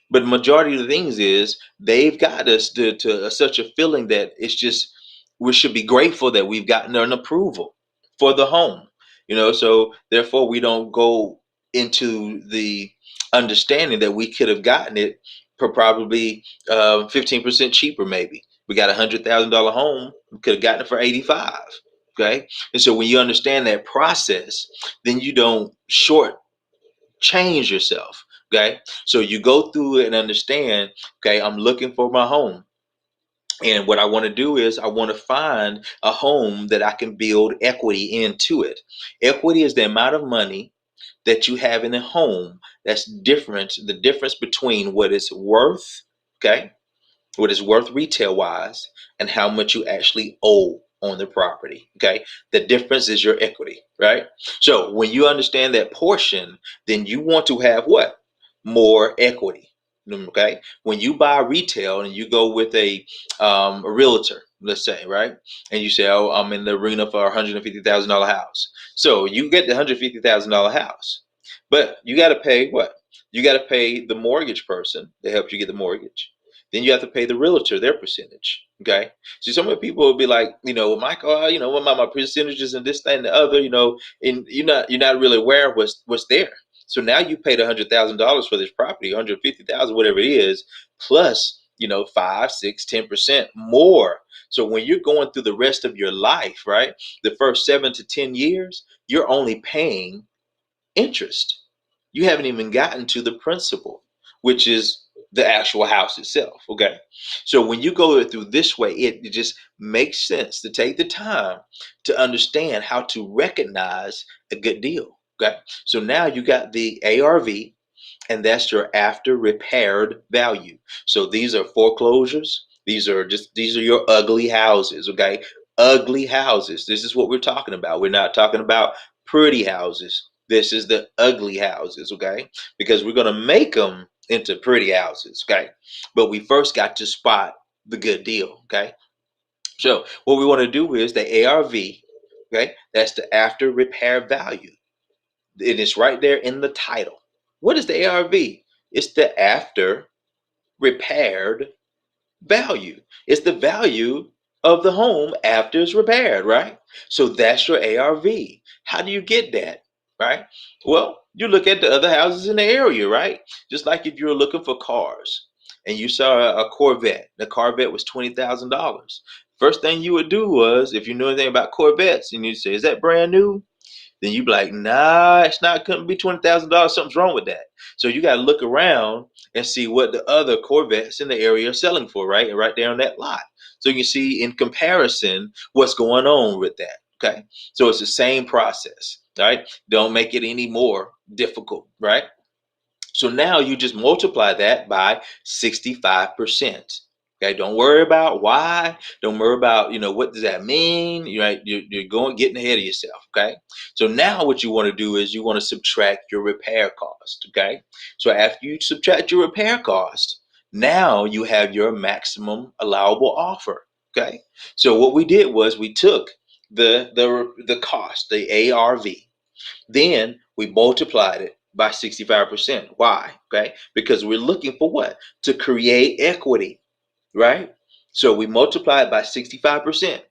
But majority of the things is they've got us to such a feeling that it's just we should be grateful that we've gotten an approval for the home. So therefore we don't go into the understanding that we could have gotten it for probably 15% cheaper. Maybe we got $100,000 home, we could have gotten it for 85. Okay, and so when you understand that process, then you don't short change yourself. Okay, so you go through it and understand, okay, I'm looking for my home, and what I want to do is I want to find a home that I can build equity into it. Equity is the amount of money that you have in a home that's different, the difference between what it's worth, okay, what it's worth retail wise, and how much you actually owe on the property. Okay. The difference is your equity, right? So when you understand that portion, then you want to have what? More equity. Okay. When you buy retail and you go with a realtor, let's say, right? And you say, oh, I'm in the arena for a $150,000 house. So you get the $150,000 house, but you got to pay what? You got to pay the mortgage person that helped you get the mortgage. Then you have to pay the realtor their percentage. Okay. So some of the people will be like, Michael, what my percentages and this, that, and the other, and you're not really aware of what's there. So now you paid $100,000 for this property, 150,000, whatever it is, plus, 5, 6, 10% more. So when you're going through the rest of your life, right, the first 7 to 10 years, you're only paying interest. You haven't even gotten to the principal, which is the actual house itself. Okay. So when you go through this way, it just makes sense to take the time to understand how to recognize a good deal. Okay. So now you got the ARV, and that's your after repaired value. So these are foreclosures. These are your ugly houses. Okay. Ugly houses. This is what we're talking about. We're not talking about pretty houses. This is the ugly houses. Okay. Because we're going to make them into pretty houses. Okay. But we first got to spot the good deal. Okay. So what we want to do is the ARV. Okay. That's the after repair value. It is right there in the title. What is the ARV? It's the after repaired value. It's the value of the home after it's repaired, right? So that's your ARV. How do you get that, right? Well, you look at the other houses in the area, right? Just like if you were looking for cars and you saw a Corvette, the Corvette was $20,000. First thing you would do was, if you knew anything about Corvettes, and you'd say, "Is that brand new?" Then you be like, "Nah, it's not. Couldn't be $20,000. Something's wrong with that." So you got to look around and see what the other Corvettes in the area are selling for, right? And right there on that lot. So you can see in comparison what's going on with that. Okay. So it's the same process, right? Don't make it any more difficult, right? So now you just multiply that by 65%. Okay, don't worry about why. Don't worry about, what does that mean? You're going getting ahead of yourself. Okay. So now what you want to do is you want to subtract your repair cost. Okay. So after you subtract your repair cost, now you have your maximum allowable offer. Okay. So what we did was we took the cost, the ARV, then we multiplied it by 65%. Why? Okay. Because we're looking for what? To create equity, right? So we multiply it by 65%.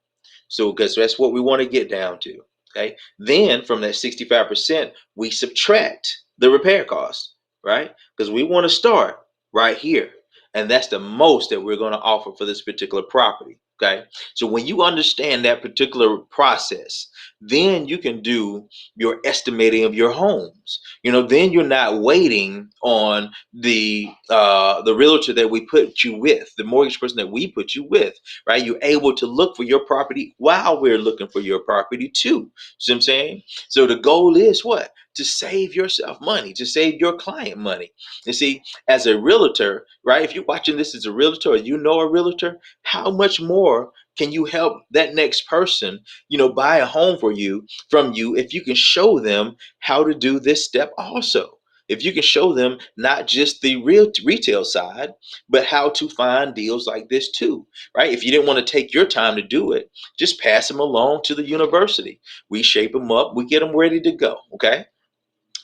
So, because that's what we want to get down to. Okay. Then from that 65%, we subtract the repair cost, right? Because we want to start right here. And that's the most that we're going to offer for this particular property. Okay. So when you understand that particular process, then you can do your estimating of your homes. Then you're not waiting on the realtor that we put you with, the mortgage person that we put you with, right? You're able to look for your property while we're looking for your property too. See what I'm saying? So the goal is what? To save yourself money, to save your client money. You see, as a realtor, right? If you're watching this as a realtor or a realtor, how much more can you help that next person, buy a home from you if you can show them how to do this step also? If you can show them not just the real retail side, but how to find deals like this too, right? If you didn't want to take your time to do it, just pass them along to the university. We shape them up, we get them ready to go. Okay.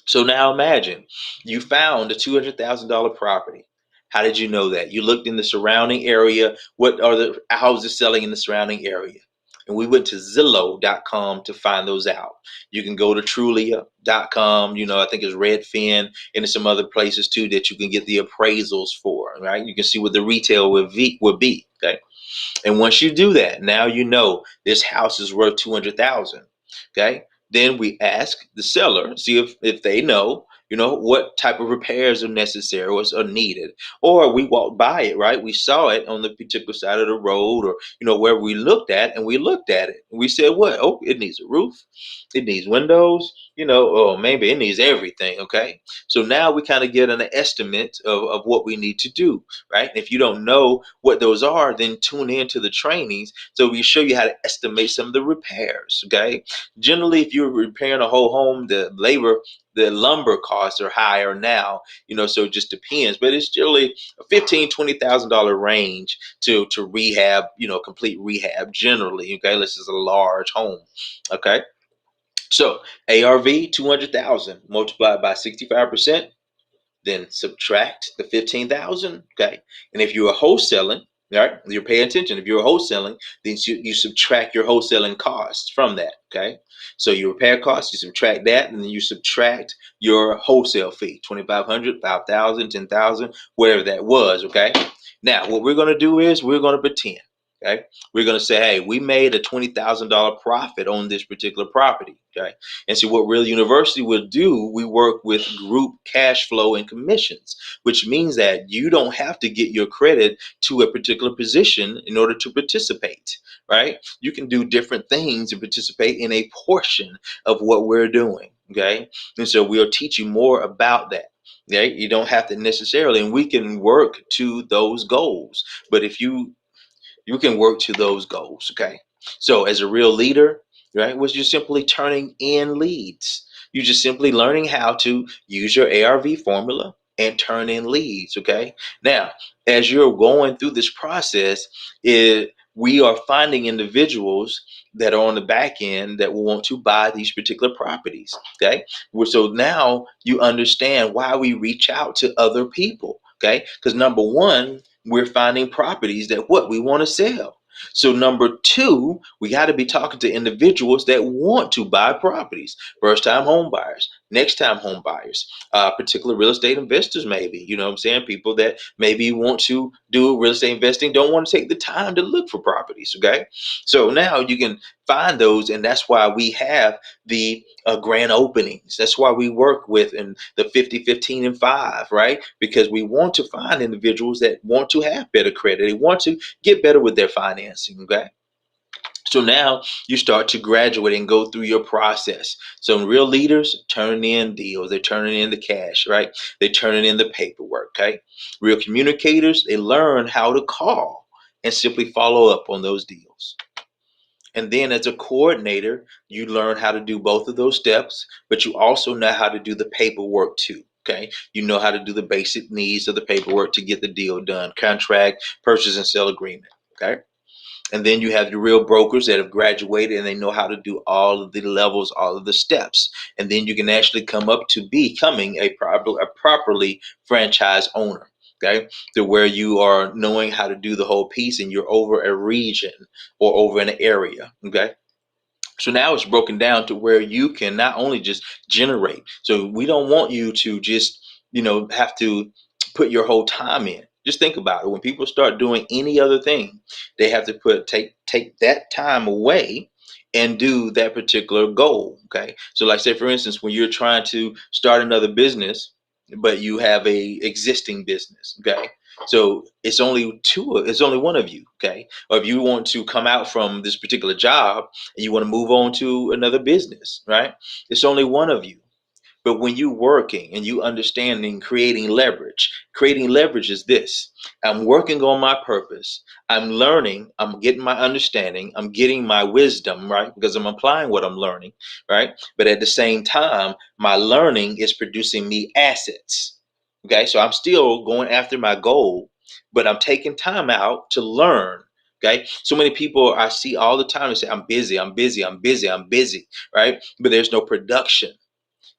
So now imagine you found a $200,000 property. How did you know that? You looked in the surrounding area. What are the houses selling in the surrounding area? And we went to Zillow.com to find those out. You can go to Trulia.com, I think it's Redfin, and some other places too that you can get the appraisals for, right? You can see what the retail would be. Okay. And once you do that, now you know this house is worth 200,000. Okay. Then we ask the seller, see if they know, what type of repairs are necessary or are needed. Or we walked by it, right? We saw it on the particular side of the road, or where we looked at, and we looked at it. And we said, what? Oh, it needs a roof, it needs windows, or maybe it needs everything. Okay. So now we kind of get an estimate of what we need to do, right? And if you don't know what those are, then tune into the trainings so we show you how to estimate some of the repairs. Okay. Generally, if you're repairing a whole home, the lumber costs are higher now, so it just depends. But it's generally a $15,000 to $20,000 range to rehab, complete rehab generally. Okay, this is a large home. Okay. So ARV 200,000 multiplied by 65%, then subtract the 15,000. Okay. And if you are wholesaling, right, you're paying attention. If you're wholesaling, then you subtract your wholesaling costs from that. Okay. So your repair costs, you subtract that, and then you subtract your wholesale fee, 2,500, 5,000, 10,000, whatever that was. Okay. Now, what we're going to do is we're going to pretend. Okay. We're going to say, hey, we made a $20,000 profit on this particular property. Okay. And so what R.E.A.L University will do, we work with group cash flow and commissions, which means that you don't have to get your credit to a particular position in order to participate, right? You can do different things and participate in a portion of what we're doing, okay? And so we'll teach you more about that. Okay? You don't have to necessarily, and we can work to those goals. But if you can work to those goals. Okay. So as a real leader, right, was you simply turning in leads. You just simply learning how to use your ARV formula and turn in leads. Okay. Now, as you're going through this process, we are finding individuals that are on the back end that will want to buy these particular properties. Okay. So now you understand why we reach out to other people. Okay. Because number one, we're finding properties that what we want to sell. So number two, we got to be talking to individuals that want to buy properties, first time home buyers, next time home buyers, particular real estate investors, maybe, what I'm saying, people that maybe want to do real estate investing, don't want to take the time to look for properties. Okay. So now you can find those. And that's why we have the grand openings. That's why we work with in the 50, 15, and 5, right? Because we want to find individuals that want to have better credit. They want to get better with their financing. Okay. So now you start to graduate and go through your process. So real leaders turning in deals, they're turning in the cash, right? They're turning in the paperwork. Okay. Real communicators, they learn how to call and simply follow up on those deals. And then as a coordinator, you learn how to do both of those steps, but you also know how to do the paperwork too. Okay. You know how to do the basic needs of the paperwork to get the deal done, contract, purchase and sale agreement. Okay. And then you have your real brokers that have graduated and they know how to do all of the levels, all of the steps. And then you can actually come up to becoming a properly franchise owner. Okay, to where you are knowing how to do the whole piece and you're over a region or over an area. Okay. So now it's broken down to where you can not only just generate. So we don't want you to just, have to put your whole time in. Just think about it. When people start doing any other thing, they have to take that time away and do that particular goal. Okay. So like say for instance, when you're trying to start another business, but you have a existing business. Okay. So it's only one of you. Okay. Or if you want to come out from this particular job and you want to move on to another business, right? It's only one of you. But when you working and you understanding creating leverage is this. I'm working on my purpose. I'm learning. I'm getting my understanding. I'm getting my wisdom, right? Because I'm applying what I'm learning, right? But at the same time, my learning is producing me assets. Okay. So I'm still going after my goal, but I'm taking time out to learn. Okay. So many people I see all the time, they say, I'm busy, I'm busy, I'm busy, I'm busy, right? But there's no production.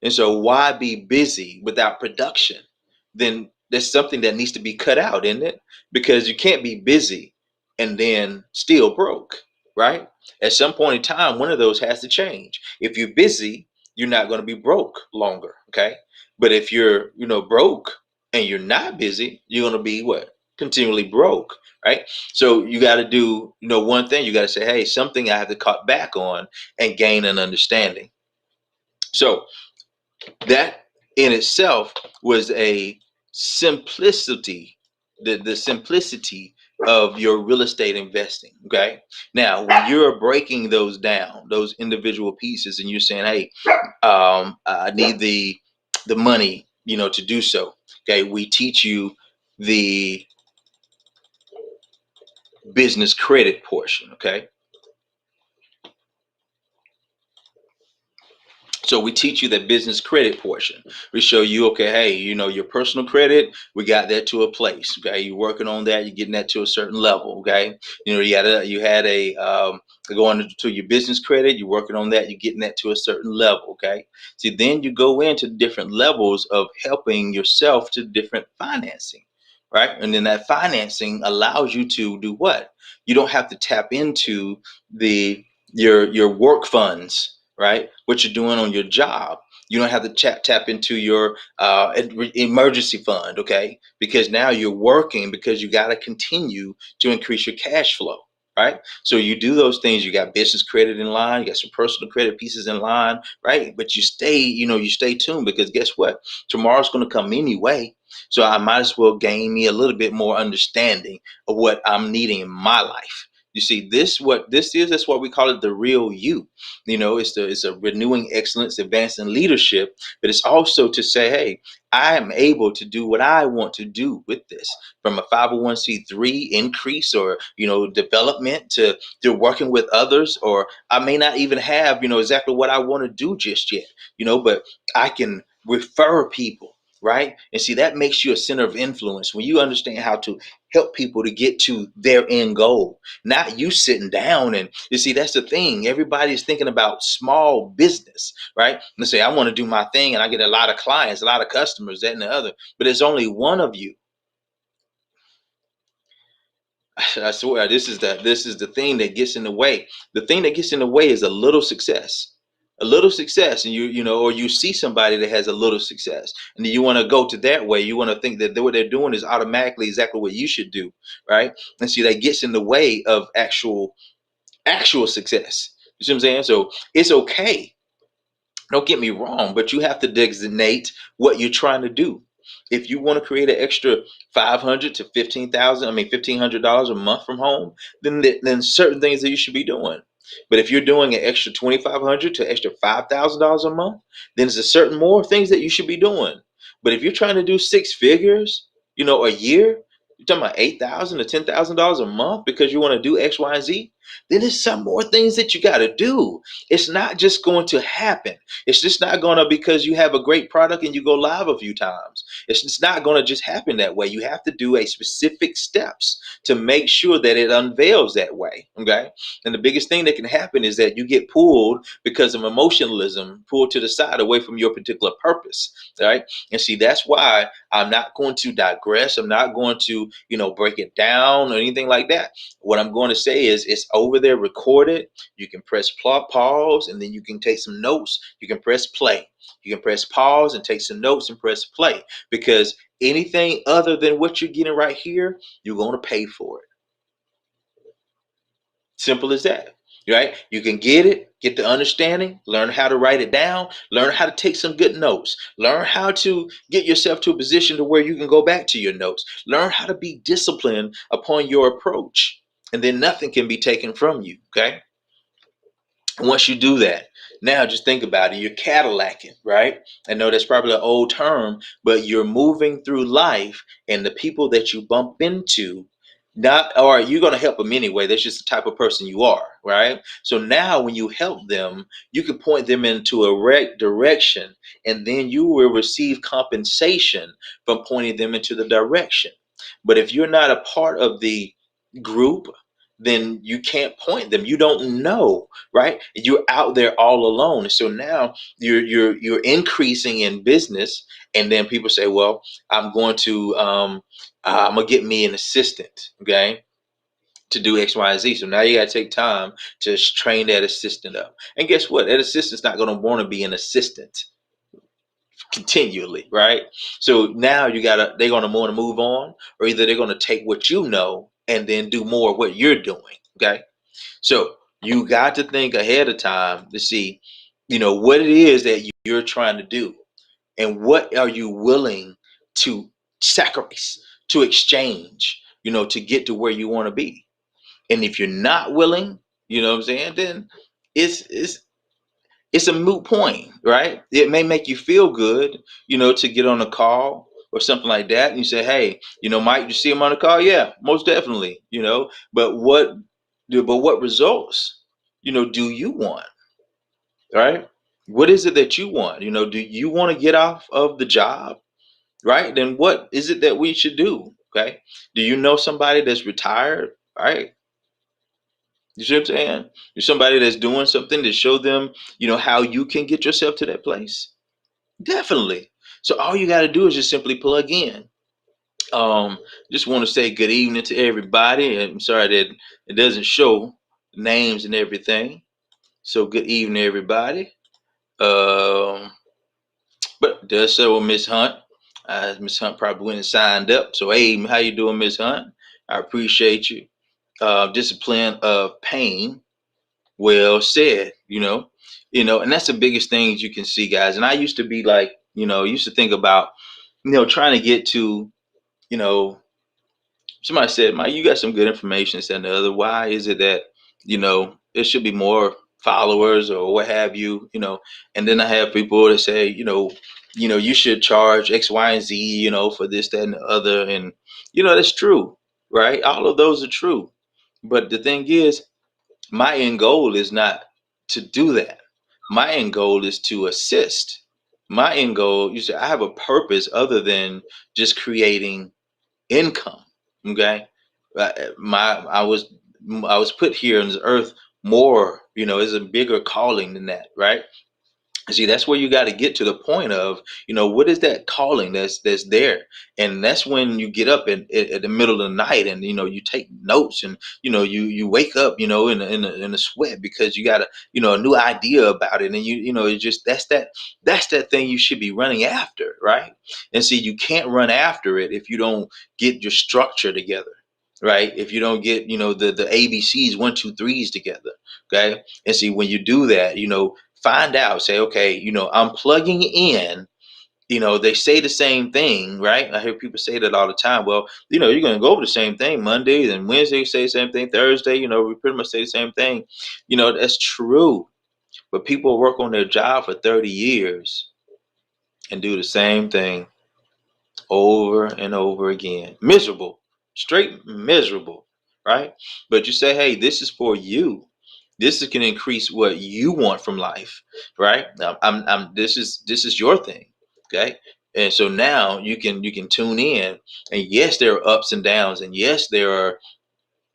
And so why be busy without production? Then There's something that needs to be cut out, isn't it? Because you can't be busy and then still broke, right? At some point in time, one of those has to change. If you're busy, you're not going to be broke longer, okay? But if you're, broke and you're not busy, you're going to be what? Continually broke, right? So you got to do, one thing. You got to say, hey, something I have to cut back on and gain an understanding. So that in itself was a simplicity, the simplicity of your real estate investing. Okay. Now, when you're breaking those down, those individual pieces, and you're saying, hey, I need the money, to do so. Okay. We teach you the business credit portion. Okay. So we teach you that business credit portion. We show you, okay, hey, your personal credit, we got that to a place. Okay, you're working on that, you're getting that to a certain level. Okay, you had a going to your business credit, you're working on that, you're getting that to a certain level. Okay, see, then you go into different levels of helping yourself to different financing, right? And then that financing allows you to do what? You don't have to tap into the your work funds, right? What you're doing on your job. You don't have to tap into your emergency fund, okay? Because now you're working because you got to continue to increase your cash flow, right? So you do those things. You got business credit in line, you got some personal credit pieces in line, right? But you stay tuned because guess what? Tomorrow's going to come anyway. So I might as well gain me a little bit more understanding of what I'm needing in my life. You see, what this is, that's what we call it, the real you. It's a renewing excellence, advancing leadership, but it's also to say, hey, I am able to do what I want to do with this, from a 501c3 increase or development to working with others, or I may not even have exactly what I want to do just yet, but I can refer people. Right. And see, that makes you a center of influence when you understand how to help people to get to their end goal, not you sitting down. And you see, that's the thing. Everybody's thinking about small business, right? Let's say I want to do my thing and I get a lot of clients, a lot of customers, that and the other, but there's only one of you. I swear, this is the thing that gets in the way. The thing that gets in the way is a little success. A little success, and or you see somebody that has a little success, and then you want to go to that way. You want to think that what they're doing is automatically exactly what you should do, right? And see, that gets in the way of actual success. You see what I'm saying? So it's okay, don't get me wrong, but you have to designate what you're trying to do. If you want to create an extra 500 to 15,000, I mean $1,500 a month from home, then certain things that you should be doing. But if you're doing an extra 2,500 to extra $5,000 a month, then there's a certain more things that you should be doing. But if you're trying to do six figures, a year, you're talking about 8,000 to $10,000 a month because you want to do X, Y, and Z, then there's some more things that you got to do. It's not just going to happen. It's just not going to, because you have a great product and you go live a few times. It's just not going to just happen that way. You have to do a specific steps to make sure that it unveils that way. Okay. And the biggest thing that can happen is that you get pulled because of emotionalism, pulled to the side away from your particular purpose. Right. And see, that's why I'm not going to digress. I'm not going to, break it down or anything like that. What I'm going to say is it's over there recorded. You can press pause and then you can take some notes. You can press play. You can press pause and take some notes and press play, because anything other than what you're getting right here, you're going to pay for it. Simple as that. Right? You can get it, get the understanding, learn how to write it down, learn how to take some good notes, learn how to get yourself to a position to where you can go back to your notes, learn how to be disciplined upon your approach, and then nothing can be taken from you. Okay. Once you do that, now just think about it. You're Cadillacing, right? I know that's probably an old term, but you're moving through life, and the people that you bump into, not or you're going to help them anyway. That's just the type of person you are, right? So now when you help them, you can point them into a right direction, and then you will receive compensation from pointing them into the direction. But if you're not a part of the group, then you can't point them. You don't know, right? You're out there all alone. So now you're increasing in business, and then people say, well, I'm going to I'm gonna get me an assistant, okay, to do X, Y, and Z. So now you gotta take time to train that assistant up. And guess what? That assistant's not gonna want to be an assistant continually, right? So now they're gonna want to move on, or either they're gonna take what you know and then do more of what you're doing. Okay. So you got to think ahead of time to see, what it is that you're trying to do, and what are you willing to sacrifice, to exchange, to get to where you want to be. And if you're not willing, what I'm saying, then it's it's a moot point, right? It may make you feel good, to get on a call or something like that. And you say, hey, Mike, you see him on the call? Yeah, most definitely, but what results, do you want, right? What is it that you want? Do you want to get off of the job, right? Then what is it that we should do? Okay. Do you know somebody that's retired, right? You see what I'm saying? You're somebody that's doing something to show them, how you can get yourself to that place. Definitely. So all you got to do is just simply plug in. Um, just want to say good evening to everybody. I'm sorry that it doesn't show names and everything. So good evening, everybody. Um, but it does show Miss Hunt. Miss Hunt probably went and signed up. So hey, how you doing, Miss Hunt? I appreciate you. Discipline of pain. Well said. And that's the biggest things you can see, guys. And I used to be like, used to think about, trying to get to, you know, somebody said, Mike, you got some good information, this and the other. Why is it that, it should be more followers or what have you, and then I have people that say, you should charge X, Y, and Z, for this, that, and the other. And, that's true, right? All of those are true. But the thing is, my end goal is not to do that. My end goal is to assist. My end goal, you say, I have a purpose other than just creating income. Okay, my I was put here on this earth more. Is a bigger calling than that, right? See, that's where you got to get to the point of, what is that calling that's there. And that's when you get up at the middle of the night, and you take notes, and you wake up, in a sweat, because you got a new idea about it. And it's just, that's that thing you should be running after, right? And see, you can't run after it if you don't get your structure together, right? If you don't get, the ABCs, one, two, threes together. Okay. And see, when you do that, find out, say, okay, I'm plugging in. They say the same thing, right? I hear people say that all the time. Well, you're going to go over the same thing Monday and Wednesday, say the same thing Thursday. We pretty much say the same thing. That's true. But people work on their job for 30 years and do the same thing over and over again. Miserable, straight miserable, right? But you say, hey, this is for you. This is can increase what you want from life, right? This is your thing, okay? And so now you can tune in, and yes, there are ups and downs, and yes, there are,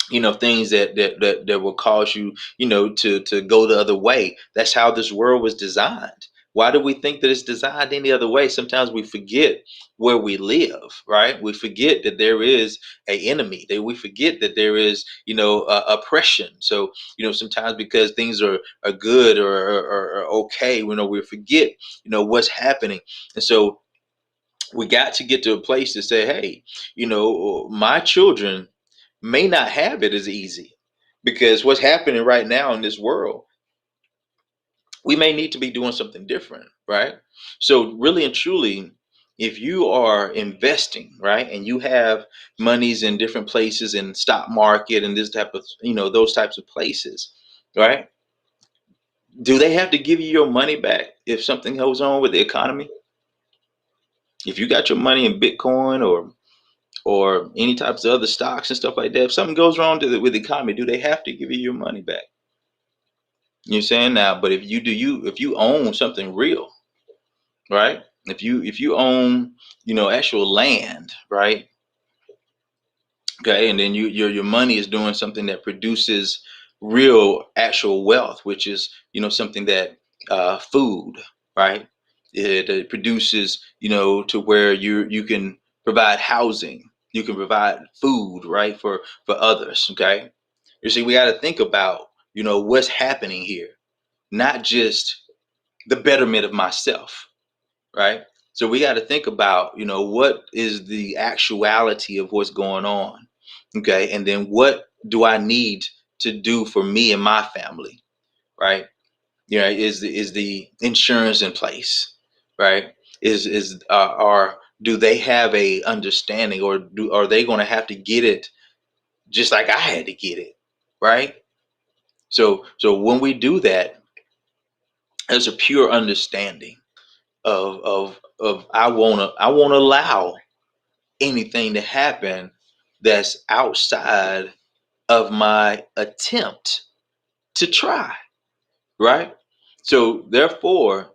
things that will cause you, to go the other way. That's how this world was designed. Why do we think that it's designed any other way? Sometimes we forget where we live, right? We forget that there is a enemy, that we forget that there is, oppression. So, sometimes because things are good, or okay, we forget, what's happening. And so we got to get to a place to say, hey, my children may not have it as easy, because what's happening right now in this world, we may need to be doing something different, right? So really and truly, if you are investing, right, and you have monies in different places, in stock market and this type of, those types of places, right, do they have to give you your money back if something goes on with the economy? If you got your money in Bitcoin or any types of other stocks and stuff like that, if something goes wrong with the economy, do they have to give you your money back? You're saying now, but if you own something real, right? If you own, actual land, right? Okay, and then your money is doing something that produces real actual wealth, which is something that food, right? It produces to where you can provide housing, you can provide food, right, for others. Okay, you see, we got to think about what's happening here, not just the betterment of myself, right? So we got to think about, what is the actuality of what's going on, okay? And then what do I need to do for me and my family, right? Is the insurance in place, right? Or do they have a understanding, or are they going to have to get it just like I had to get it, right? So when we do that, there's a pure understanding of I won't allow anything to happen that's outside of my attempt to try, right? So therefore,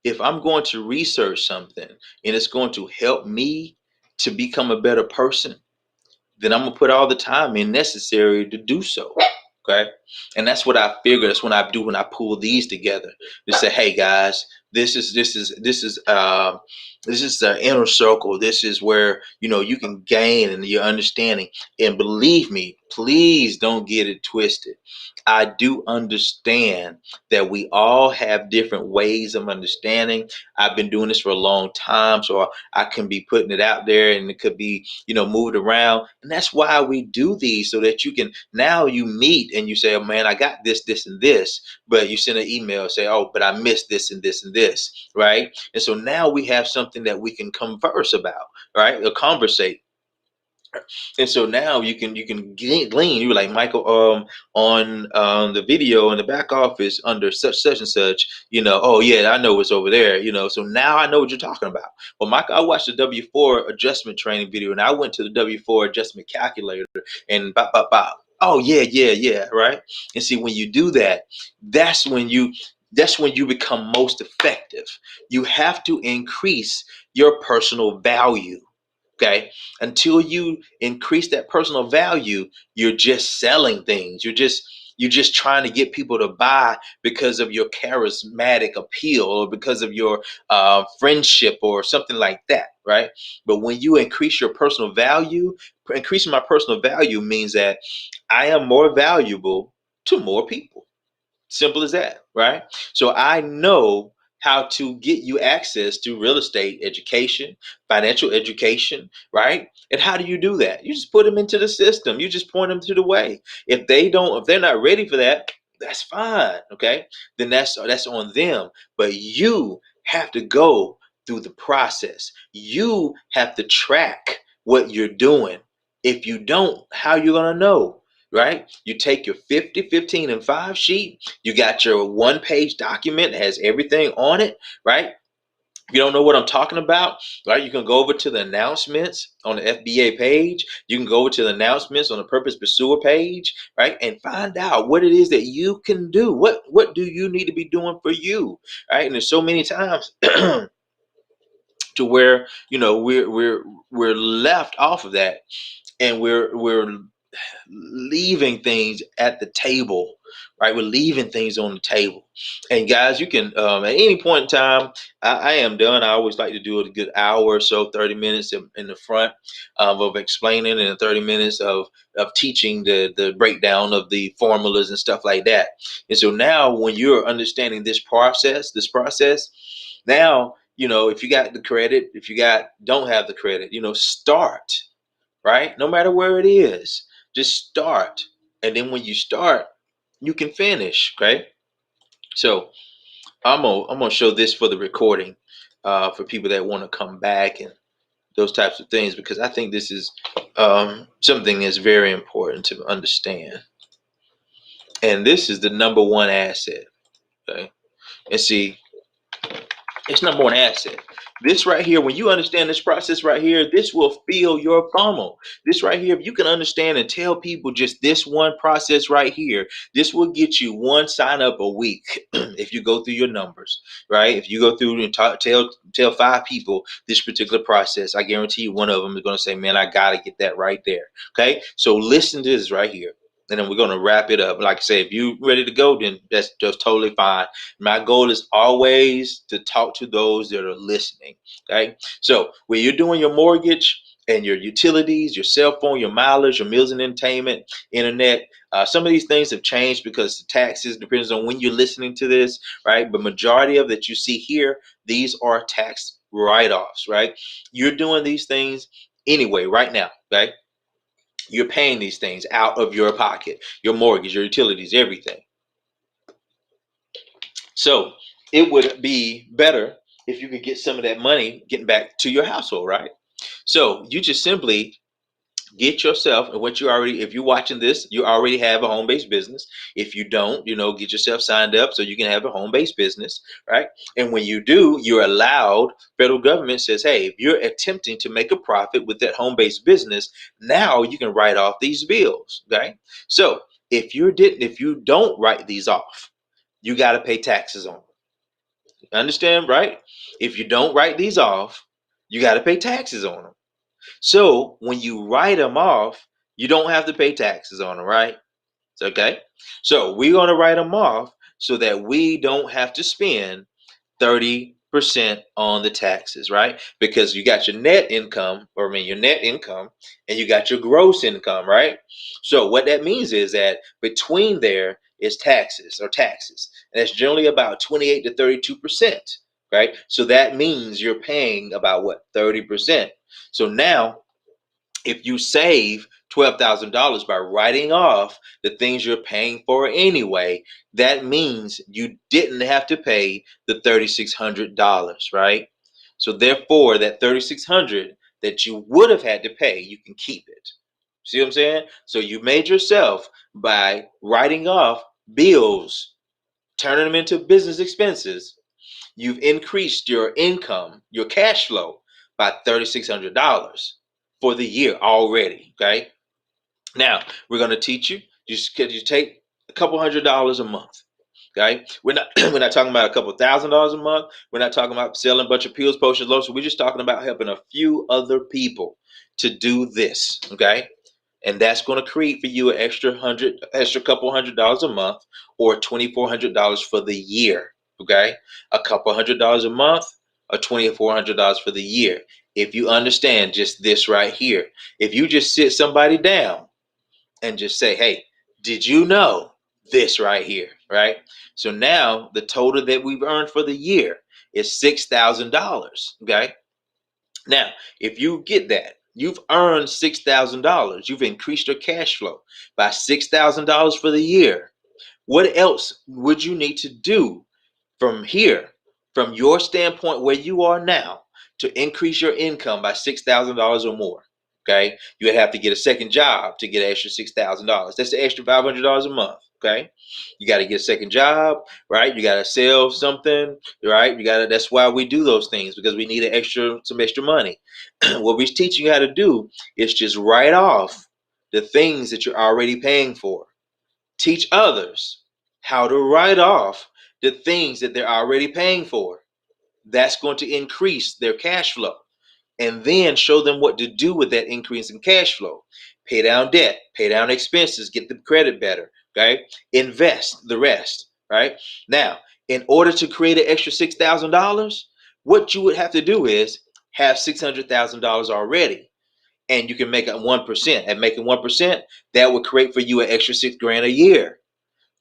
if I'm going to research something and it's going to help me to become a better person, then I'm gonna put all the time in necessary to do so. Okay. And that's what I figure. That's what I do when I pull these together to say, hey guys, this is the inner circle. This is where you can gain and your understanding. And believe me, please don't get it twisted. I do understand that we all have different ways of understanding. I've been doing this for a long time, so I can be putting it out there and it could be moved around. And that's why we do these, so that you can, now you meet and you say, oh man, I got this and this, but you send an email and say, oh, but I missed this and this and this, right? And so now we have something that we can converse about, right? Or conversate. And so now you can glean. You were like, Michael, on the video in the back office under such and such. Oh yeah, I know what's over there. So now I know what you're talking about. Well, Michael, I watched the W4 adjustment training video, and I went to the W4 adjustment calculator, and bop bop bop. Oh yeah, yeah, yeah, right. And see, when you do that, that's when you that's when you become most effective. You have to increase your personal value. Okay, until you increase that personal value, you're just selling things. You're just trying to get people to buy because of your charismatic appeal, or because of your friendship or something like that, right? But when you increase your personal value, increasing my personal value means that I am more valuable to more people. Simple as that, right? So I know how to get you access to real estate education, financial education, right? And how do you do that? You just put them into the system. You just point them to the way. If they're not ready for that, that's fine, okay? Then that's on them. But you have to go through the process. You have to track what you're doing. If you don't, how you gonna know? Right? You take your 50, 15, and 5 sheet. You got your one-page document that has everything on it, right? If you don't know what I'm talking about, right, you can go over to the announcements on the FBA page. You can go over to the announcements on the Purpose Pursuer page, right, and find out what it is that you can do. What do you need to be doing for you, right? And there's so many times to where we're left off of that, and we're leaving things at the table, right? We're leaving things on the table. And guys, you can, at any point in time, I am done. I always like to do a good hour or so, 30 minutes in the front of explaining, and 30 minutes of teaching the breakdown of the formulas and stuff like that. And so now when you're understanding this process, now, if you got the credit, if you don't have the credit, start, right? No matter where it is, just start. And then when you start, you can finish. Okay. So I'm gonna show this for the recording, for people that want to come back and those types of things, because I think this is something that's very important to understand. And this is the number one asset. Okay. And see, It's number one asset. This right here, when you understand this process right here, this will fill your funnel. This right here, if you can understand and tell people just this one process right here, this will get you one sign up a week. If you go through your numbers, right? If you go through and tell five people this particular process, I guarantee you one of them is going to say, "Man, I got to get that right there." Okay, so listen to this right here. And then we're going to wrap it up. Like I say, if you're ready to go, then that's just totally fine. My goal is always to talk to those that are listening. Okay. So when you're doing your mortgage and your utilities, your cell phone, your mileage, your meals and entertainment, internet, some of these things have changed because the taxes depends on when you're listening to this, right? But majority of that you see here, these are tax write-offs, right? You're doing these things anyway right now, okay? You're paying these things out of your pocket, your mortgage, your utilities, everything. So it would be better if you could get some of that money getting back to your household, right? So you just simply get yourself, and what you already, if you're watching this, you already have a home-based business. If you don't, get yourself signed up so you can have a home-based business, right? And when you do, you're allowed, federal government says, hey, if you're attempting to make a profit with that home-based business, now you can write off these bills, okay? So if you don't write these off, you got to pay taxes on them. Understand, right? If you don't write these off, you got to pay taxes on them. So when you write them off, you don't have to pay taxes on them, right? Okay. So we're going to write them off so that we don't have to spend 30% on the taxes, right? Because you got your net income, or I mean your net income, and you got your gross income, right? So what that means is that between there is taxes. And that's generally about 28 to 32%, right? So that means you're paying about what, 30%. So now if you save $12,000 by writing off the things you're paying for anyway, that means you didn't have to pay the $3,600, right? So therefore, that $3,600 that you would have had to pay, you can keep it. See what I'm saying? So you made yourself by writing off bills, turning them into business expenses. You've increased your income, your cash flow by $3,600 for the year already. Okay. Now we're going to teach you. You take a couple $100 a month. Okay. We're not we're not talking about a couple $1,000 a month. We're not talking about selling a bunch of pills, potions, lotions. We're just talking about helping a few other people to do this. Okay. And that's going to create for you an extra couple $100 a month, or $2,400 for the year. Okay, a couple $100 a month, or $2,400 for the year. If you understand just this right here, if you just sit somebody down and just say, "Hey, did you know this right here?" Right. So now the total that we've earned for the year is $6,000. Okay. Now, if you get that, you've earned $6,000. You've increased your cash flow by $6,000 for the year. What else would you need to do from here, from your standpoint where you are now, to increase your income by $6,000 or more? Okay, you would have to get a second job to get an extra $6,000. That's the extra $500 a month. Okay, you got to get a second job, right? You got to sell something, right? You got to. That's why we do those things, because we need some extra money. What we're teaching you how to do is just write off the things that you're already paying for. Teach others how to write off the things that they're already paying for. That's going to increase their cash flow. And then show them what to do with that increase in cash flow. Pay down debt, pay down expenses, get the credit better. Okay. Invest the rest. Right. Now, in order to create an extra $6,000, what you would have to do is have $600,000 already. And you can make it 1%. At making 1%, that would create for you an extra $6,000 a year.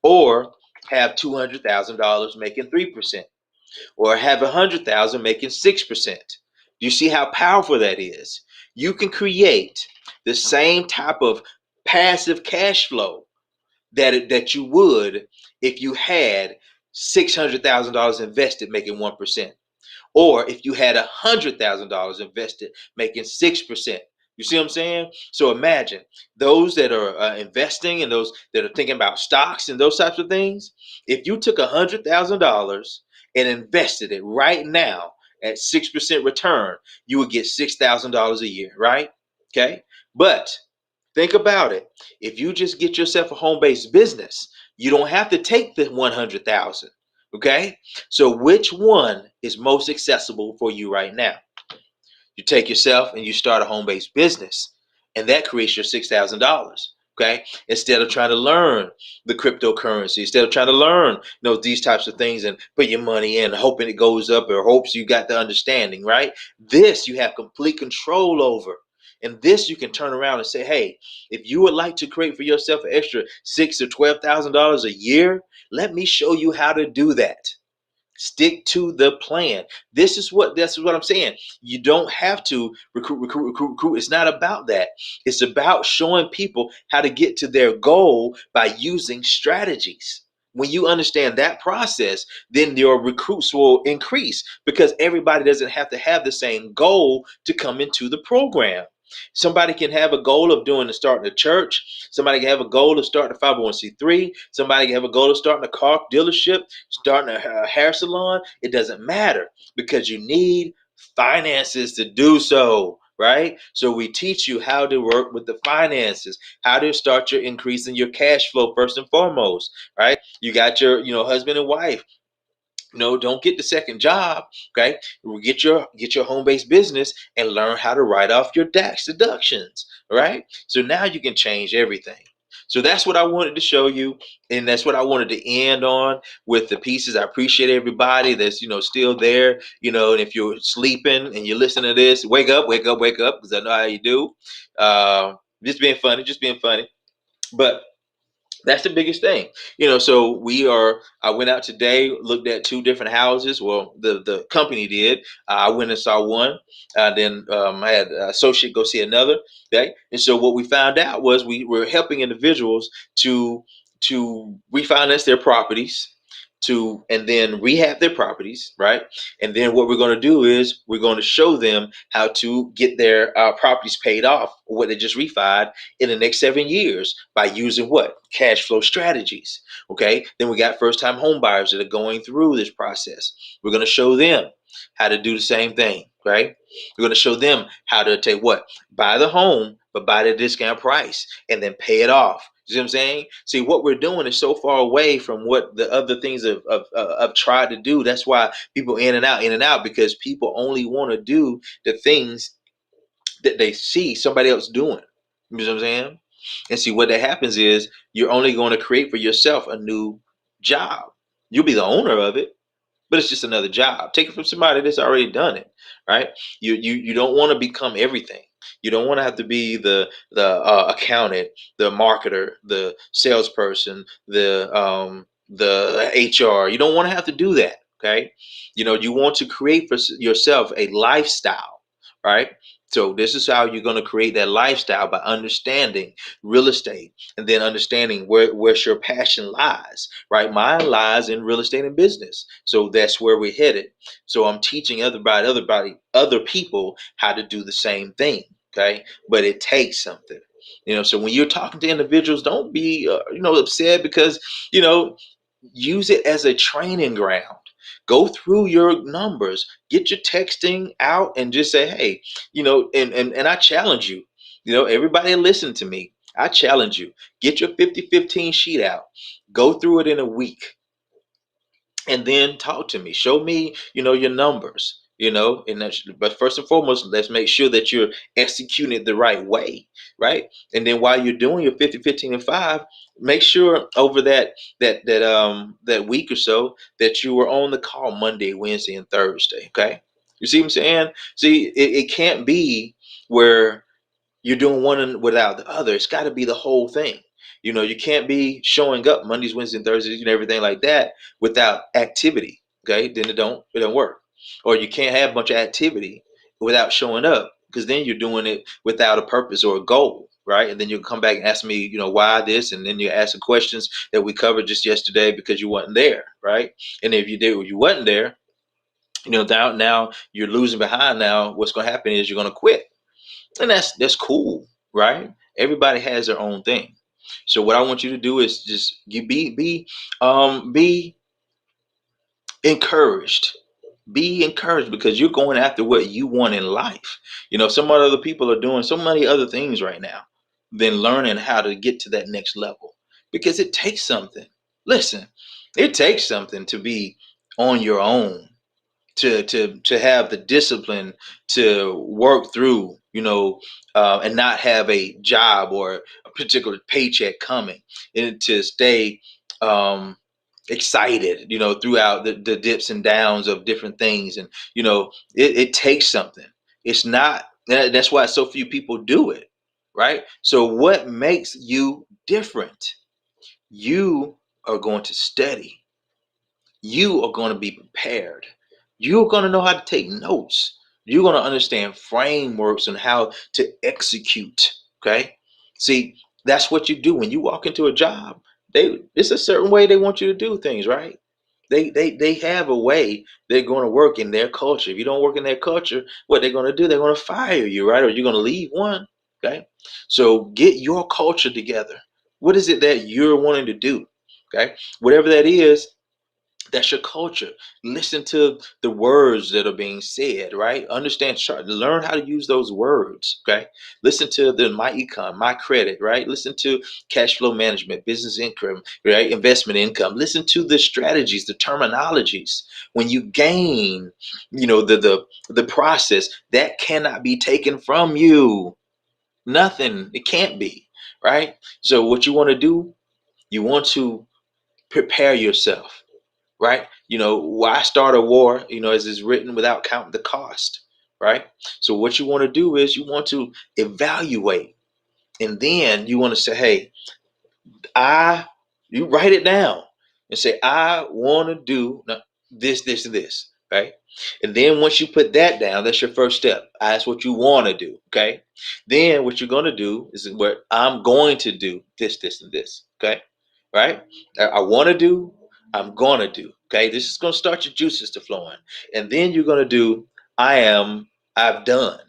Or have $200,000 making 3%, or have 100,000 making 6%. Do you see how powerful that is? You can create the same type of passive cash flow that you would if you had $600,000 invested making 1%. Or if you had $100,000 invested making 6%. You see what I'm saying? So imagine those that are investing, and those that are thinking about stocks and those types of things. If you took $100,000 and invested it right now at 6% return, you would get $6,000 a year, right? Okay. But think about it. If you just get yourself a home-based business, you don't have to take the 100,000. Okay. So which one is most accessible for you right now? You take yourself and you start a home-based business, and that creates your $6,000. Okay, instead of trying to learn the cryptocurrency, instead of trying to learn, these types of things and put your money in, hoping it goes up or hopes you got the understanding, right? This you have complete control over. And this you can turn around and say, hey, if you would like to create for yourself an extra $6,000 or $12,000 a year, let me show you how to do that. Stick to the plan. This is what I'm saying. You don't have to recruit. It's not about that. It's about showing people how to get to their goal by using strategies. When you understand that process, then your recruits will increase because everybody doesn't have to have the same goal to come into the program. Somebody can have a goal of starting a church. Somebody can have a goal of starting a 501c3. Somebody can have a goal of starting a car dealership, starting a hair salon. It doesn't matter because you need finances to do so, right? So we teach you how to work with the finances, how to start your increasing your cash flow first and foremost, right? You got your, husband and wife. No, don't get the second job. Okay, get your home based business and learn how to write off your tax deductions. Right. So now you can change everything. So that's what I wanted to show you, and that's what I wanted to end on with the pieces. I appreciate everybody that's still there. And if you're sleeping and you're listening to this, wake up, wake up, wake up, because I know how you do. Just being funny, just being funny. But that's the biggest thing. So I went out today, looked at two different houses. Well, the company did. I went and saw one. Then I had an associate go see another. Okay. And so what we found out was we were helping individuals to refinance their properties, to and then rehab their properties, right? And then what we're going to do is we're going to show them how to get their properties paid off, what they just refied, in the next 7 years by using what? Cash flow strategies. Okay. Then we got first time home buyers that are going through this process. We're going to show them how to do the same thing, right? We're going to show them how to take what? Buy the home, but buy the discount price and then pay it off. You see what I'm saying? See, what we're doing is so far away from what the other things have tried to do. That's why people in and out, because people only want to do the things that they see somebody else doing. You know what I'm saying? And see, what that happens is you're only going to create for yourself a new job. You'll be the owner of it, but it's just another job. Take it from somebody that's already done it, right? You don't want to become everything. You don't want to have to be the accountant, the marketer, the salesperson, the HR. You don't want to have to do that. Okay, you want to create for yourself a lifestyle, right? So this is how you're going to create that lifestyle, by understanding real estate and then understanding where your passion lies, right? Mine lies in real estate and business. So that's where we're headed. So I'm teaching other people how to do the same thing. Okay. But it takes something, so when you're talking to individuals, don't be, upset because, you know, use it as a training ground. Go through your numbers, get your texting out and just say, hey, and I challenge you, everybody listen to me. I challenge you, get your 50-15 sheet out, go through it in a week, and then talk to me. Show me, your numbers, and that's, but first and foremost, let's make sure that you're executing it the right way, right? And then while you're doing your 50-15-5, make sure over that week or so that you were on the call Monday, Wednesday, and Thursday. Okay. You see what I'm saying? See, it can't be where you're doing one without the other. It's got to be the whole thing. You can't be showing up Mondays, Wednesdays, and Thursdays, and everything like that without activity. Okay, then it don't work. Or you can't have a bunch of activity without showing up, because then you're doing it without a purpose or a goal, right? And then you'll come back and ask me, why this, and then you ask the questions that we covered just yesterday because you wasn't there, right? And if you wasn't there, now you're losing behind. Now what's going to happen is you're going to quit, and that's cool, right? Everybody has their own thing. So what I want you to do is just you be encouraged. Be encouraged because you're going after what you want in life. Some other people are doing so many other things right now than learning how to get to that next level, because it takes something. Listen, it takes something to be on your own, to have the discipline to work through, and not have a job or a particular paycheck coming, and to stay um, excited, throughout the dips and downs of different things. And it takes something. It's not that's why so few people do it, right? So what makes you different? You are going to study. You are going to be prepared. You're going to know how to take notes. You're going to understand frameworks and how to execute. Okay. See, that's what you do when you walk into a job. It's a certain way they want you to do things, right? They have a way they're going to work in their culture. If you don't work in their culture, what they're going to do, they're going to fire you, right? Or you're going to leave one. Okay. So get your culture together. What is it that you're wanting to do? Okay. Whatever that is, that's your culture. Listen to the words that are being said, right? Understand, learn how to use those words. Okay. Listen to the my econ, my credit, right? Listen to cash flow management, business income, right? Investment income. Listen to the strategies, the terminologies. When you gain, the process that cannot be taken from you. Nothing. It can't be, right? So what you want to do, you want to prepare yourself, right? Why start a war, as is written, without counting the cost, right? So what you want to do is you want to evaluate, and then you want to say, hey, I, you write it down and say, I want to do this, right? And then once you put that down, that's your first step. That's what you want to do, okay? Then what you're going to do is what I'm going to do this, and this, okay? Right? I want to do, I'm going to do, okay? This is going to start your juices to flowing. And then you're going to do, I've done,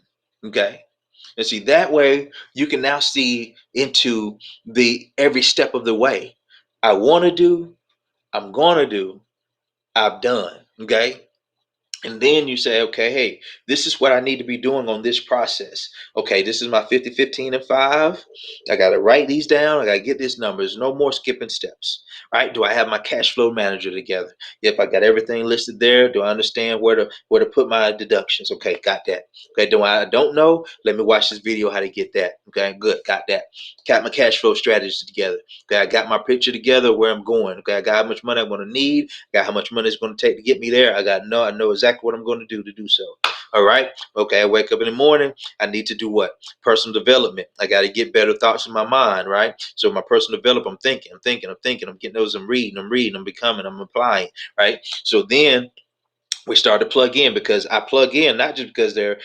okay? And see, that way you can now see into the every step of the way. I want to do, I'm going to do, I've done. Okay. And then you say, okay, hey, this is what I need to be doing on this process. Okay, this is my 50, 15, and 5. I got to write these down. I got to get these numbers. No more skipping steps, right? Do I have my cash flow manager together? If I got everything listed there, do I understand where to put my deductions? Okay, got that. Okay, don't know? Let me watch this video how to get that. Okay, good, got that. Got my cash flow strategies together. Okay, I got my picture together where I'm going. Okay, I got how much money I'm going to need. Got how much money it's going to take to get me there. I know exactly what I'm going to do so. All right. Okay. I wake up in the morning. I need to do what? Personal development. I got to get better thoughts in my mind, right? So my personal development, I'm getting those, I'm becoming, I'm applying, right? So then we start to plug in, because I plug in not just because they're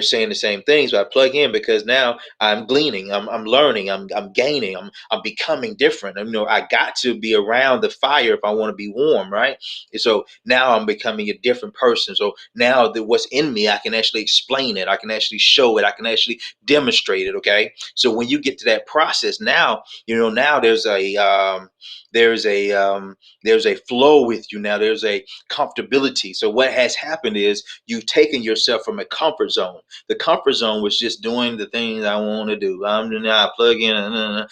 saying the same things, but I plug in because now I'm gleaning, I'm learning, I'm gaining, I'm becoming different. I got to be around the fire if I want to be warm, right? And so now I'm becoming a different person. So now that what's in me, I can actually explain it, I can actually show it, I can actually demonstrate it. Okay. So when you get to that process, now now there's a flow with you. Now there's a comfortability. So what has happened is you've taken yourself from a comfort zone. The comfort zone was just doing the things I want to do. I plug in,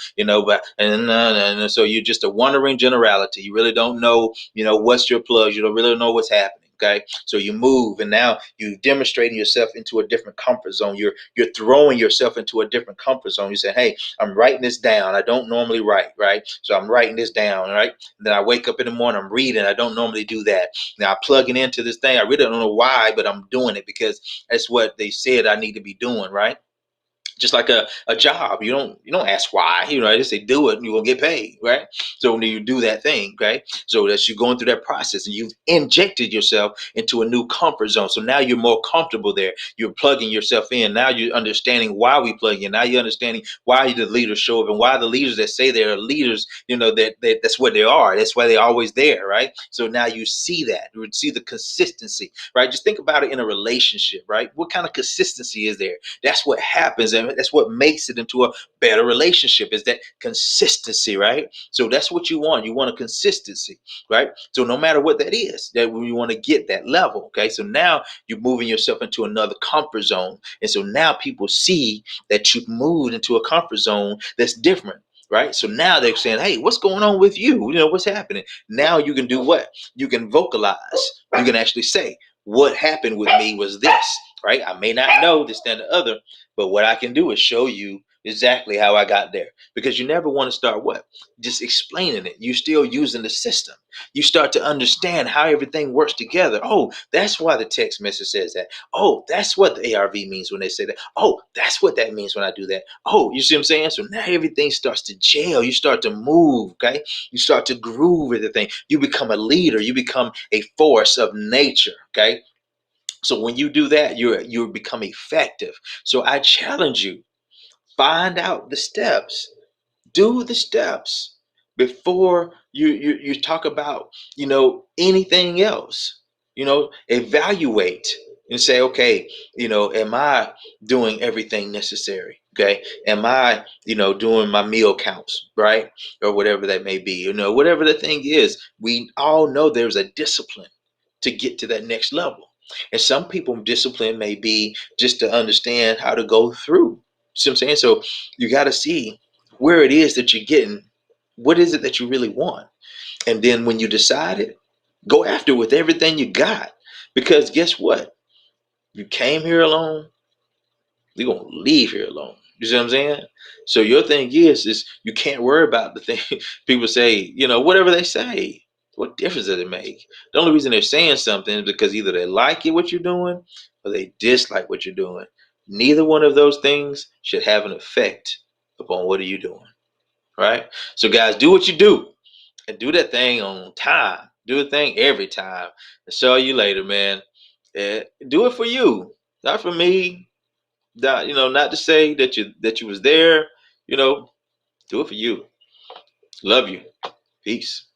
but and so you're just a wandering generality. You really don't know, what's your plugs. You don't really know what's happening. Okay, so you move, and now you're demonstrating yourself into a different comfort zone. You're throwing yourself into a different comfort zone. You say, hey, I'm writing this down. I don't normally write, right? So I'm writing this down, right? And then I wake up in the morning, I'm reading. I don't normally do that. Now I'm plugging into this thing. I really don't know why, but I'm doing it because that's what they said I need to be doing, right? Just like a job, you don't ask why, I just say do it and you will get paid, right? So when you do that thing, right? So that's you going through that process, and you've injected yourself into a new comfort zone. So now you're more comfortable there. You're plugging yourself in. Now you're understanding why we plug in. Now you're understanding why the leaders show up, and why the leaders that say they're leaders, that's what they are. That's why they're always there, right? So now you see that. You would see the consistency, right? Just think about it in a relationship, right? What kind of consistency is there? That's what happens. That's what makes it into a better relationship, is that consistency, right? So that's what you want. You want a consistency, right? So no matter what that is, that you want to get that level. Okay. So now you're moving yourself into another comfort zone. And so now people see that you've moved into a comfort zone that's different. Right. So now they're saying, hey, what's going on with you? You know, what's happening? Now you can do what? You can vocalize. You can actually say, what happened with me was this, right? I may not know this, then the other, but what I can do is show you exactly how I got there. Because you never want to start what? Just explaining it. You're still using the system. You start to understand how everything works together. Oh, that's why the text message says that. Oh, that's what the ARV means when they say that. Oh, that's what that means when I do that. Oh, you see what I'm saying? So now everything starts to gel. You start to move, okay? You start to groove with the thing. You become a leader. You become a force of nature, okay? So when you do that, you become effective. So I challenge you, find out the steps, do the steps before you talk about, anything else. Evaluate and say, okay, am I doing everything necessary? Okay, am I, doing my meal counts, right? Or whatever that may be, whatever the thing is. We all know there's a discipline to get to that next level. And some people discipline may be just to understand how to go through. See what I'm saying? So you got to see where it is that you're getting, what is it that you really want? And then when you decide it, go after it with everything you got. Because guess what? You came here alone, you're gonna leave here alone. You see what I'm saying? So your thing is you can't worry about the thing people say, whatever they say. What difference does it make? The only reason they're saying something is because either they like it what you're doing or they dislike what you're doing. Neither one of those things should have an effect upon what are you doing. Right? So guys, do what you do and do that thing on time. Do the thing every time. I'll show you later, man. Do it for you, not for me. Not to say that you was there. Do it for you. Love you. Peace.